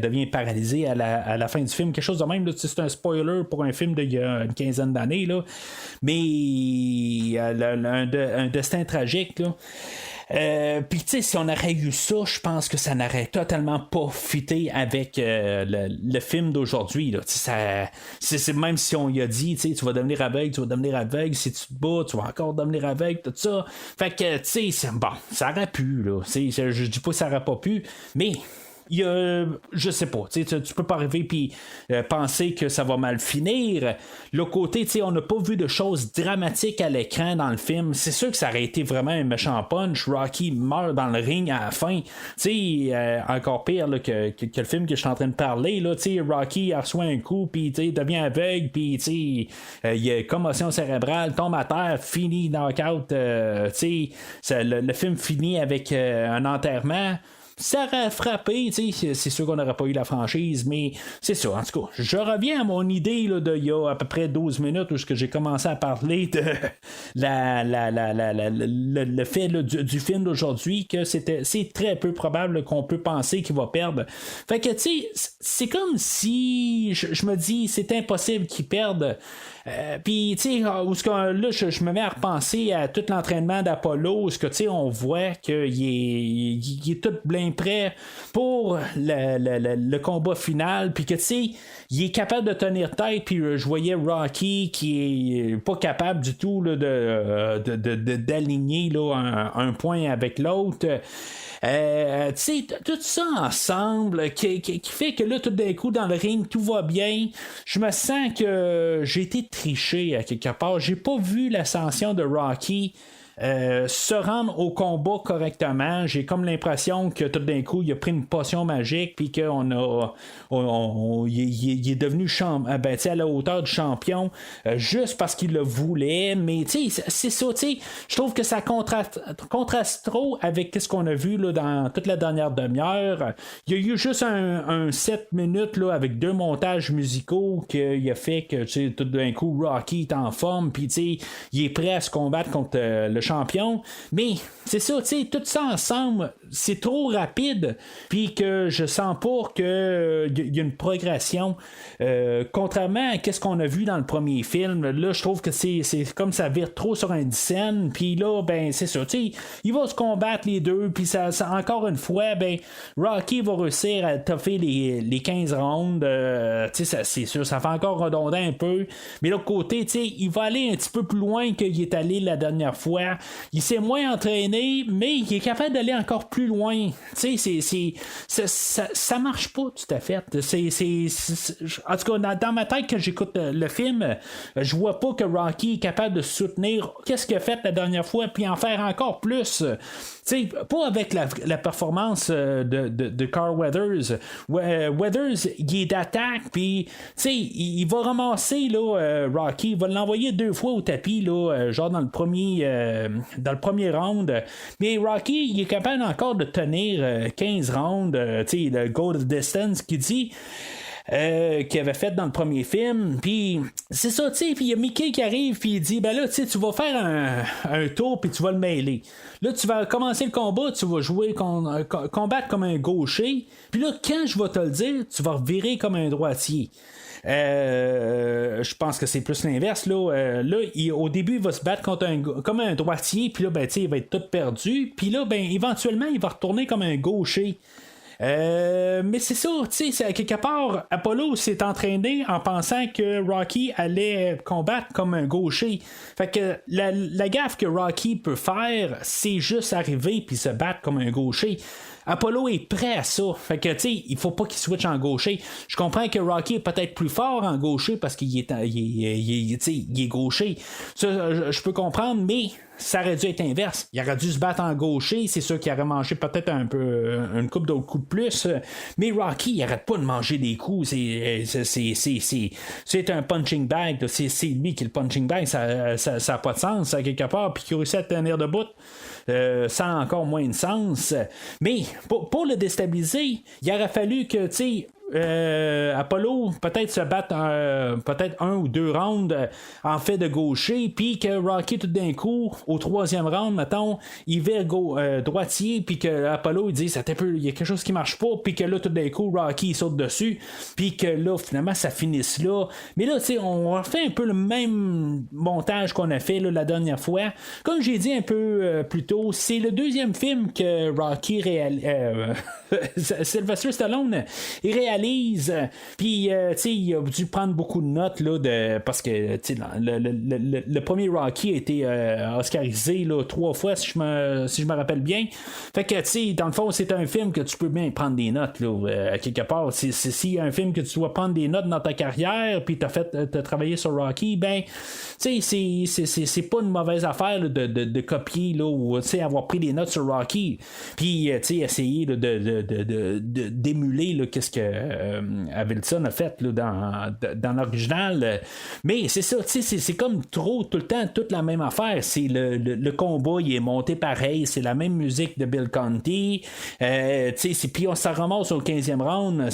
Speaker 1: devient paralysée à la fin du film, quelque chose de même là, c'est un spoiler pour un film d'il y a une quinzaine d'années là, mais un destin tragique là. Puis si on aurait eu ça, je pense que ça n'aurait totalement pas fité avec le film d'aujourd'hui là. C'est même si on y a dit tu vas devenir aveugle, si tu te bats tu vas encore devenir aveugle, tout ça, fait que ça aurait pu là, je dis pas que ça aurait pas pu, mais il y a, je sais pas, tu peux pas arriver puis penser que ça va mal finir. Le côté, on n'a pas vu de choses dramatiques à l'écran dans le film. C'est sûr que ça aurait été vraiment un méchant punch. Rocky meurt dans le ring à la fin. Encore pire là, que le film que je suis en train de parler. Là, Rocky reçoit un coup puis devient aveugle puis il y a commotion cérébrale, tombe à terre, fini knockout. Le film finit avec un enterrement. Ça aurait frappé, c'est sûr qu'on n'aurait pas eu la franchise, mais c'est ça, en tout cas. Je reviens à mon idée là, de il y a à peu près 12 minutes où j'ai commencé à parler de le fait là, du film d'aujourd'hui, que c'est très peu probable qu'on peut penser qu'il va perdre. Fait que, c'est comme si je me dis, c'est impossible qu'il perde. Puis, tu sais, là, je me mets à repenser à tout l'entraînement d'Apollo, où on voit qu'il est tout blindé bien prêt pour le combat final, puis que tu sais, il est capable de tenir tête, puis je voyais Rocky qui est pas capable du tout là, d'aligner là, un point avec l'autre. Tu sais, tout ça ensemble qui fait que là, tout d'un coup, dans le ring, tout va bien. Je me sens que j'ai été triché à quelque part. J'ai pas vu l'ascension de Rocky se rendre au combat correctement. J'ai comme l'impression que tout d'un coup il a pris une potion magique puis qu'il est devenu à la hauteur du champion juste parce qu'il le voulait. Mais c'est ça, je trouve que ça contraste trop avec ce qu'on a vu là, dans toute la dernière demi-heure. Il y a eu juste un 7 minutes là, avec 2 montages musicaux qui a fait que tout d'un coup Rocky est en forme puis il est prêt à se combattre contre le champion, mais c'est ça, tout ça ensemble, c'est trop rapide, puis que je sens pas que y a une progression, contrairement à ce qu'on a vu dans le premier film. Là, je trouve que c'est comme ça vire trop sur un scène, puis là, ben c'est ça, ils vont se combattre les deux, puis ça encore une fois, ben Rocky va réussir à toffer les 15 rounds, c'est sûr, ça fait encore redondant un peu, mais l'autre côté, il va aller un petit peu plus loin qu'il est allé la dernière fois. Il s'est moins entraîné, mais il est capable d'aller encore plus loin. Ça marche pas tout à fait. En tout cas, dans ma tête, quand j'écoute le film, je vois pas que Rocky est capable de soutenir qu'est-ce qu'il a fait la dernière fois, puis en faire encore plus. Pas avec la performance de Carl Weathers. Weathers, il est d'attaque, puis il va ramasser là, Rocky, il va l'envoyer 2 fois au tapis, là, genre dans le premier round. Mais Rocky, il est capable encore de tenir 15 rounds, le goal of distance qu'il dit. Qu'il avait fait dans le premier film, puis c'est ça, puis il y a Mickey qui arrive, puis il dit ben là, tu vas faire un tour, puis tu vas le mêler. Là, tu vas commencer le combat, tu vas jouer combattre comme un gaucher, puis là, quand je vais te le dire, tu vas revirer comme un droitier. Je pense que c'est plus l'inverse. Là, au début, il va se battre comme un droitier, puis là, ben, il va être tout perdu, puis là, ben, éventuellement, il va retourner comme un gaucher. Mais c'est ça, à quelque part, Apollo s'est entraîné en pensant que Rocky allait combattre comme un gaucher. Fait que la gaffe que Rocky peut faire, c'est juste arriver puis se battre comme un gaucher. Apollo est prêt à ça. Fait que, il faut pas qu'il switch en gaucher. Je comprends que Rocky est peut-être plus fort en gaucher parce qu'il est gaucher. Ça, je peux comprendre, mais ça aurait dû être inverse. Il aurait dû se battre en gaucher. C'est sûr qu'il aurait mangé peut-être un peu une couple d'autres coups de plus. Mais Rocky, il arrête pas de manger des coups. C'est un punching bag. C'est lui qui est le punching bag. Ça n'a pas de sens, à quelque part. Puis qu'il réussit à tenir debout. Ça a encore moins de sens. Mais pour le déstabiliser, il aurait fallu que, Apollo peut-être se battre peut-être 1 ou 2 rounds en fait de gaucher, puis que Rocky tout d'un coup au 3e round, mettons, il vire droitier, puis que Apollo il dit il y a quelque chose qui marche pas, puis que là tout d'un coup Rocky il saute dessus, puis que là finalement ça finisse là. Mais là on refait un peu le même montage qu'on a fait là, la dernière fois. Comme j'ai dit un peu plus tôt, c'est le 2e film que Rocky Sylvester Stallone il réalise, puis il a dû prendre beaucoup de notes là, parce que le premier Rocky a été oscarisé là, 3 fois si je me rappelle bien. Fait que dans le fond c'est un film que tu peux bien prendre des notes là, à quelque part. S'il y a un film que tu dois prendre des notes dans ta carrière puis t'as travaillé sur Rocky, ben c'est pas une mauvaise affaire là, de copier là, ou avoir pris des notes sur Rocky puis essayer là, d'émuler là, qu'est-ce que Avildsen a fait là, dans l'original. Mais c'est ça, c'est comme trop tout le temps toute la même affaire. C'est le combat il est monté pareil, c'est la même musique de Bill Conti, puis on s'en ramasse au 15e round.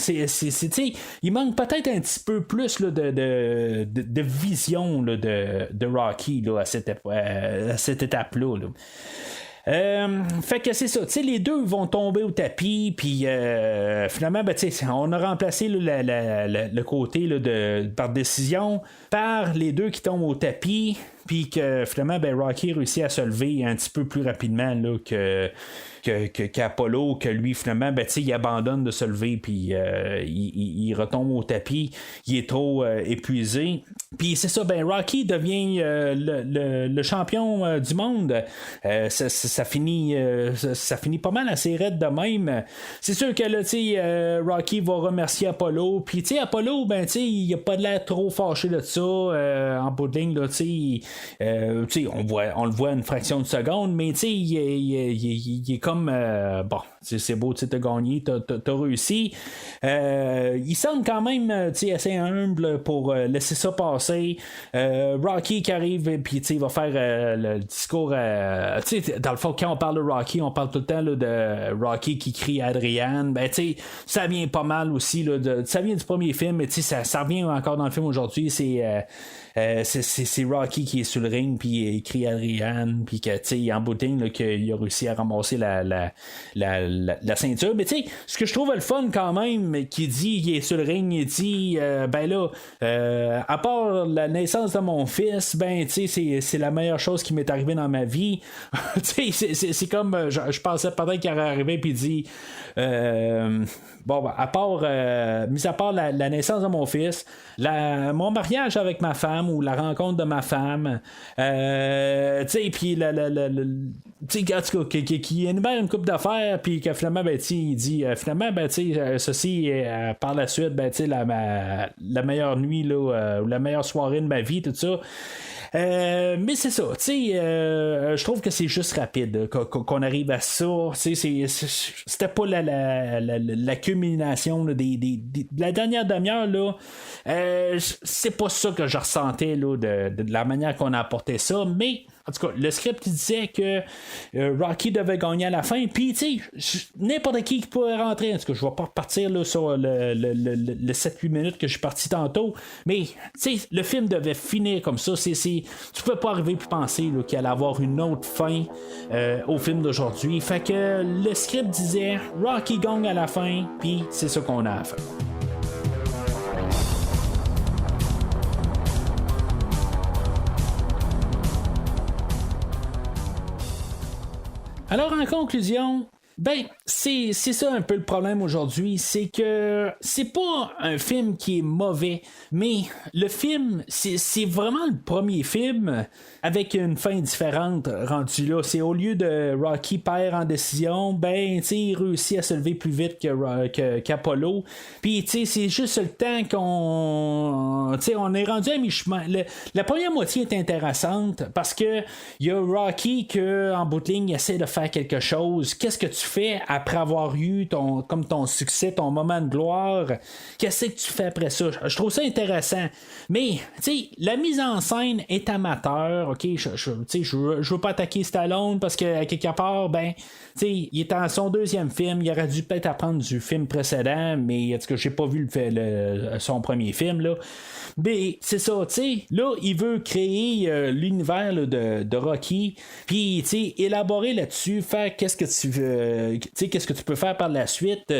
Speaker 1: Il manque peut-être un petit peu plus là, de vision là, de Rocky là, à cette étape-là. Là. Fait que c'est ça, les deux vont tomber au tapis, puis finalement, on a remplacé le côté là, par décision par les deux qui tombent au tapis. puis que finalement, ben, Rocky réussit à se lever un petit peu plus rapidement là, qu'Apollo, que lui, finalement, ben, il abandonne de se lever, puis il retombe au tapis, il est trop épuisé. Puis c'est ça, ben, Rocky devient le champion du monde. Ça finit pas mal assez raide de même. C'est sûr que là, Rocky va remercier Apollo, puis Apollo, ben, il a pas de l'air trop fâché de ça. En bout de ligne, là, on le voit une fraction de seconde, mais il est comme bon, c'est beau, t'as gagné, t'as réussi. Il semble quand même assez humble pour laisser ça passer. Rocky qui arrive et puis il va faire le discours. Dans le fond, quand on parle de Rocky, on parle tout le temps là, de Rocky qui crie à Adrian. Ben, ça vient pas mal aussi. Là, ça vient du premier film, mais ça revient encore dans le film aujourd'hui. C'est Rocky qui est sur le ring puis il crie à Adrian puis que en bouting qu'il a réussi à ramasser la ceinture. Mais ce que je trouve le fun quand même, qui dit, il est sur le ring, il dit ben là, à part la naissance de mon fils, ben c'est la meilleure chose qui m'est arrivée dans ma vie. c'est comme je pensais peut-être qu'il aurait arrivé puis dit bon, ben, mis à part la naissance de mon fils, mon mariage avec ma femme ou la rencontre de ma femme, puis en tout cas, qui énumère une couple d'affaires, puis que finalement, ben, il dit finalement, ben, ceci, par la suite, ben, la meilleure nuit, là, ou la meilleure soirée de ma vie, tout ça. Mais c'est ça, je trouve que c'est juste rapide qu'on arrive à ça. C'était pas la culmination là, de la dernière demi-heure. Là, c'est pas ça que je ressentais là, de la manière qu'on a apporté ça, mais en tout cas, le script disait que Rocky devait gagner à la fin, puis n'importe qui pourrait rentrer. En tout cas, je vais pas repartir là, sur le 7-8 minutes que je suis parti tantôt, mais le film devait finir comme ça. Tu pouvais pas arriver et penser là, qu'il allait avoir une autre fin au film d'aujourd'hui. Fait que le script disait Rocky gagne à la fin, puis c'est ça qu'on a à faire. Alors, en conclusion, ben, c'est ça un peu le problème aujourd'hui, c'est que c'est pas un film qui est mauvais, mais le film, c'est vraiment le premier film avec une fin différente rendu là. C'est au lieu de Rocky perd en décision, ben, il réussit à se lever plus vite qu'Apollo. Puis, c'est juste le temps on est rendu à mi-chemin. La première moitié est intéressante parce que il y a Rocky que en bout de ligne essaie de faire quelque chose. Qu'est-ce que tu fais après avoir eu ton succès, ton moment de gloire? Qu'est-ce que tu fais après ça? Je trouve ça intéressant. Mais, la mise en scène est amateur. OK, je veux pas attaquer Stallone parce que, à quelque part, ben, il est en son deuxième film. Il aurait dû peut-être apprendre du film précédent, mais en tout cas, j'ai pas vu son premier film, là. Mais c'est ça, là, il veut créer l'univers là, de Rocky, puis, élaborer là-dessus, faire qu'est-ce que tu peux faire par la suite.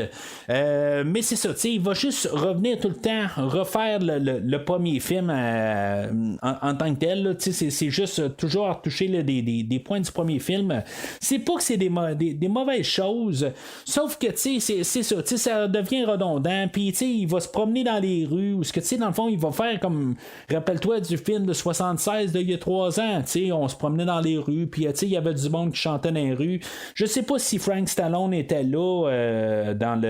Speaker 1: Mais c'est ça, il va juste revenir tout le temps, refaire le premier film en tant que tel. Là, c'est juste toujours toucher là, des points du premier film. C'est pas que c'est des mauvaises choses, sauf que c'est ça, ça devient redondant. Puis il va se promener dans les rues, ou ce que dans le fond, il va faire comme, rappelle-toi du film de 76 d'il y a 3 ans, on se promenait dans les rues, puis il y avait du monde qui chantait dans les rues. Je sais pas si Frank Stallone était là dans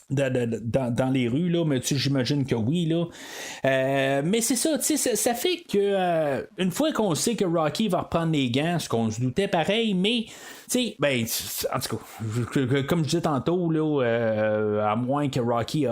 Speaker 1: dans les rues, là, mais j'imagine que oui, là. Mais c'est ça, ça fait que une fois qu'on sait que Rocky va reprendre les gants, ce qu'on se doutait pareil, mais ben, en tout cas, comme je disais tantôt, là, à moins que Rocky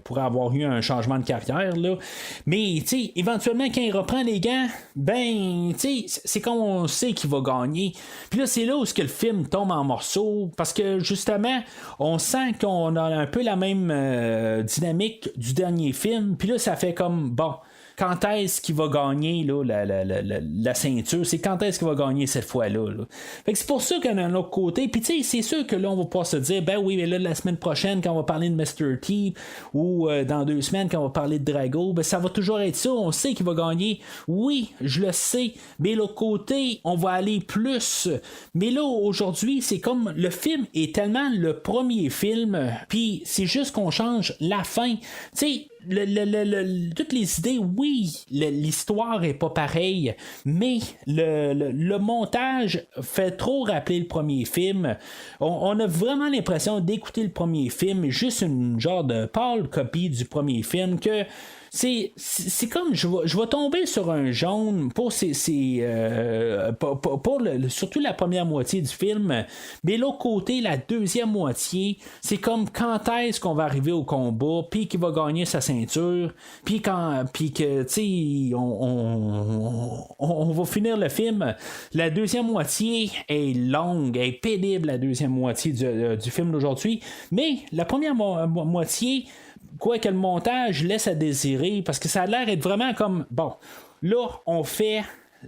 Speaker 1: pourrait avoir eu un changement de carrière, là, mais éventuellement, quand il reprend les gants, ben, c'est comme on sait qu'il va gagner. Puis là, c'est là où le film tombe en morceaux, parce que justement, on sent qu'on a un peu la même dynamique du dernier film, puis là, ça fait comme, bon, quand est-ce qu'il va gagner là, la ceinture, c'est quand est-ce qu'il va gagner cette fois-là. Là. Fait que c'est pour ça qu'on a un autre côté. Puis tu sais, c'est sûr que là, on va pouvoir se dire, ben oui, mais là, la semaine prochaine, quand on va parler de Mr. T, ou dans 2 semaines, quand on va parler de Drago, ben ça va toujours être ça. On sait qu'il va gagner. Oui, je le sais. Mais l'autre côté, on va aller plus. Mais là, aujourd'hui, c'est comme le film est tellement le premier film, puis c'est juste qu'on change la fin. Tu sais, toutes les idées, oui, l'histoire est pas pareille, mais le montage fait trop rappeler le premier film. On a vraiment l'impression d'écouter le premier film, juste une genre de pâle copie du premier film que. C'est comme je vais tomber sur un jaune pour surtout la première moitié du film, mais l'autre côté, la deuxième moitié, c'est comme quand est-ce qu'on va arriver au combat, puis qu'il va gagner sa ceinture, puis que tu sais on va finir le film. La deuxième moitié est longue, est pénible, la deuxième moitié du film d'aujourd'hui, mais la première moitié, quoique le montage laisse à désirer, parce que ça a l'air d'être vraiment comme, bon, là, on fait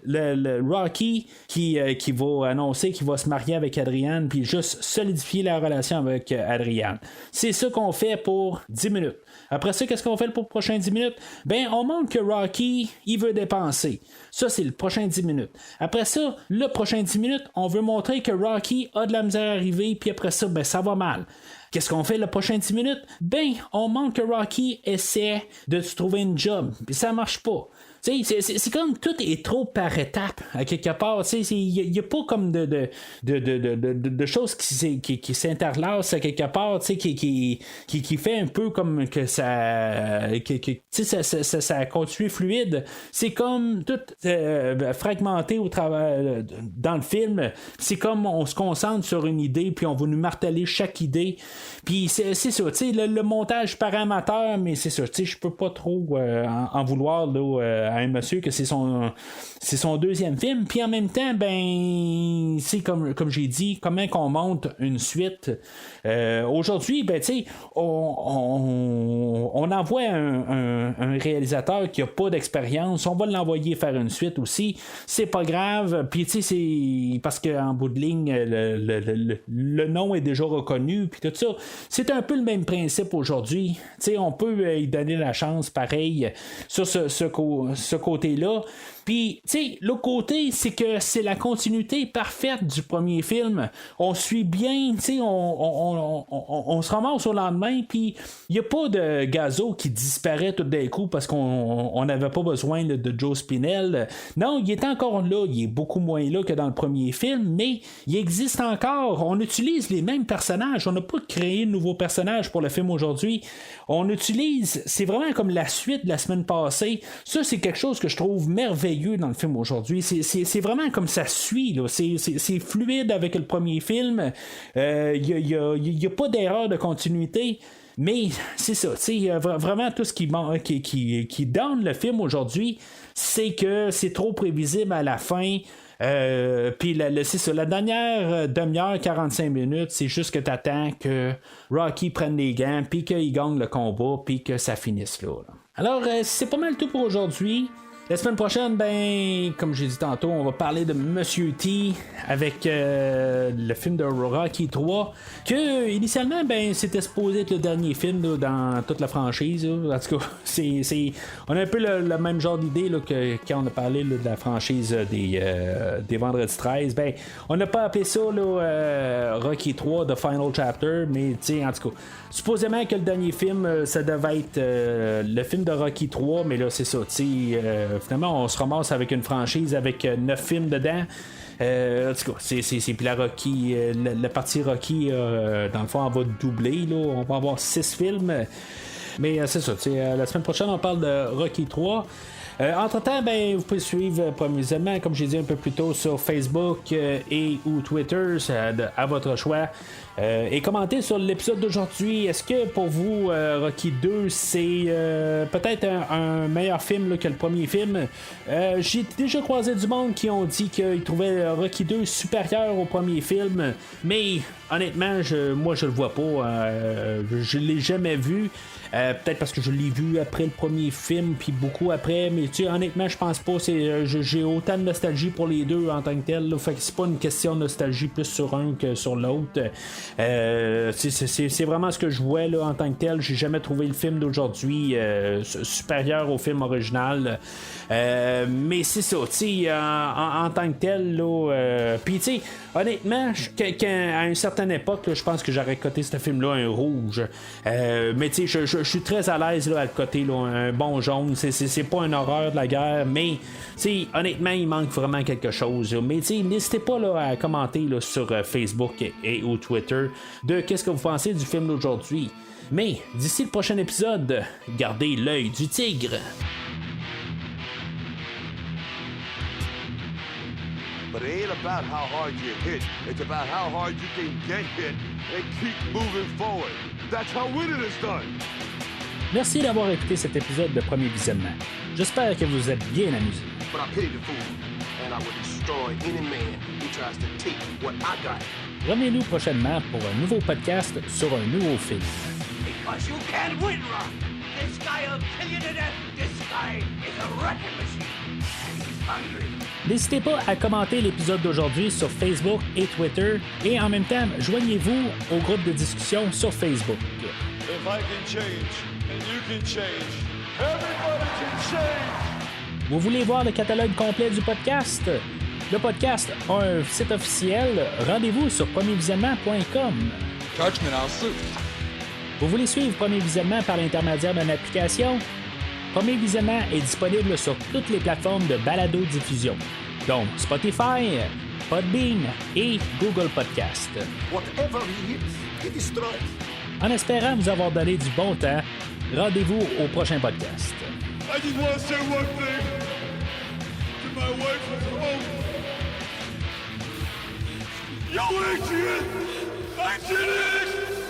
Speaker 1: le Rocky qui va annoncer qu'il va se marier avec Adrienne, puis juste solidifier la relation avec Adrienne. C'est ça qu'on fait pour 10 minutes. Après ça, qu'est-ce qu'on fait pour les prochains 10 minutes? Ben, on montre que Rocky, il veut dépenser. Ça, c'est le prochain 10 minutes. Après ça, le prochain 10 minutes, on veut montrer que Rocky a de la misère à arriver, puis après ça, ben, ça va mal. Qu'est-ce qu'on fait le prochain 10 minutes? Ben, on montre que Rocky essaie de se trouver une job, puis ça marche pas. C'est comme tout est trop par étapes à quelque part. Il n'y a pas comme de choses qui s'interlacent à quelque part, qui fait un peu comme que ça ça continue fluide. C'est comme tout fragmenté au travers dans le film. C'est comme on se concentre sur une idée, puis on va nous marteler chaque idée. Puis c'est ça, le montage paramateur, mais c'est ça, je peux pas trop en vouloir là, à un monsieur que c'est son deuxième film, puis en même temps, ben c'est comme j'ai dit, comment qu'on monte une suite. Aujourd'hui, ben tu sais, on envoie un réalisateur qui a pas d'expérience, on va l'envoyer faire une suite aussi, c'est pas grave, puis tu sais, c'est parce qu'en bout de ligne le nom est déjà reconnu, puis tout ça, c'est un peu le même principe aujourd'hui. Tu sais, on peut y donner la chance pareil sur ce côté-là. Puis, tu sais, l'autre côté, c'est que c'est la continuité parfaite du premier film. On suit bien, tu sais, on se ramasse au lendemain, puis il n'y a pas de Gazzo qui disparaît tout d'un coup parce qu'on n'avait pas besoin de Joe Spinell. Non, il est encore là, il est beaucoup moins là que dans le premier film, mais il existe encore. On utilise les mêmes personnages. On n'a pas créé de nouveaux personnages pour le film aujourd'hui. On utilise, c'est vraiment comme la suite de la semaine passée. Ça, c'est quelque chose que je trouve merveilleux dans le film aujourd'hui. C'est vraiment comme ça suit. Là. C'est fluide avec le premier film. Il n'y a pas d'erreur de continuité. Mais c'est ça. Vraiment tout ce qui donne le film aujourd'hui, c'est que c'est trop prévisible à la fin. Puis c'est ça, la dernière demi-heure, 45 minutes, c'est juste que t'attends que Rocky prenne les gants, puis qu'il gagne le combat, puis que ça finisse là. Alors, c'est pas mal tout pour aujourd'hui. La semaine prochaine, ben, comme j'ai dit tantôt, on va parler de Monsieur T avec le film de Rocky 3, que initialement, ben, c'était supposé être le dernier film là, dans toute la franchise. Là. En tout cas, on a un peu le même genre d'idée là, que quand on a parlé là, de la franchise des Vendredi 13. Ben, on n'a pas appelé ça là, Rocky 3 The Final Chapter, mais en tout cas, supposément que le dernier film, ça devait être le film de Rocky 3, mais là, c'est ça, finalement, on se ramasse avec une franchise avec 9 films dedans. En tout cas, c'est puis la Rocky, la partie Rocky, dans le fond, on va doubler. Là, on va avoir 6 films. Mais c'est ça. La semaine prochaine, on parle de Rocky 3. Entre-temps, ben, vous pouvez suivre provisoirement, comme j'ai dit un peu plus tôt, sur Facebook et ou Twitter, à votre choix. Et commentez sur l'épisode d'aujourd'hui. Est-ce que pour vous, Rocky 2, c'est peut-être un meilleur film là, que le premier film? J'ai déjà croisé du monde qui ont dit qu'ils trouvaient Rocky 2 supérieur au premier film, mais honnêtement, moi je le vois pas. Je l'ai jamais vu. Peut-être parce que je l'ai vu après le premier film, puis beaucoup après, mais mais honnêtement, je pense pas. J'ai autant de nostalgie pour les deux en tant que tel. Là, fait que c'est pas une question de nostalgie plus sur un que sur l'autre. C'est vraiment ce que je vois là, en tant que tel. J'ai jamais trouvé le film d'aujourd'hui supérieur au film original. Mais c'est ça, en tant que tel, là. Puis, tu sais, honnêtement, à une certaine époque, là, je pense que j'aurais coté ce film-là un rouge. Mais, tu sais, je suis très à l'aise là, à le coter là, un bon jaune. C'est pas une horreur de la guerre, mais, tu sais, honnêtement, il manque vraiment quelque chose. Là. Mais, tu sais, n'hésitez pas là, à commenter là, sur Facebook ou Twitter de qu'est-ce que vous pensez du film d'aujourd'hui. Mais, d'ici le prochain épisode, gardez l'œil du tigre.
Speaker 3: But it ain't about how hard you hit. It's about how hard you can get hit and keep moving forward. That's how winning is done.
Speaker 1: Merci d'avoir écouté cet épisode de Premier Visionnement. J'espère que vous êtes bien amusés.
Speaker 2: But I pity the fool, and I will destroy any man who tries to take what I got.
Speaker 1: Revenez-nous prochainement pour un nouveau podcast sur un nouveau film.
Speaker 5: Because you can't win, Rock. This guy will kill you to death. This guy is a wrecking machine. And he's hungry.
Speaker 1: N'hésitez pas à commenter l'épisode d'aujourd'hui sur Facebook et Twitter et en même temps, joignez-vous au groupe de discussion sur Facebook.
Speaker 6: If I can change, and you can change, everybody can change!
Speaker 1: Vous voulez voir le catalogue complet du podcast? Le podcast a un site officiel. Rendez-vous sur premiervisionnement.com.
Speaker 6: Touch me, I'll shoot.
Speaker 1: Vous voulez suivre Premier Visionnement par l'intermédiaire d'une application? Premier Visionnement est disponible sur toutes les plateformes de balado-diffusion, donc Spotify, Podbean et Google Podcast.
Speaker 2: Whatever he hits, he destroys.
Speaker 1: En espérant vous avoir donné du bon temps, rendez-vous au prochain podcast.
Speaker 6: I just want to say one thing to my wife at home. Yo, Adrian! I did it!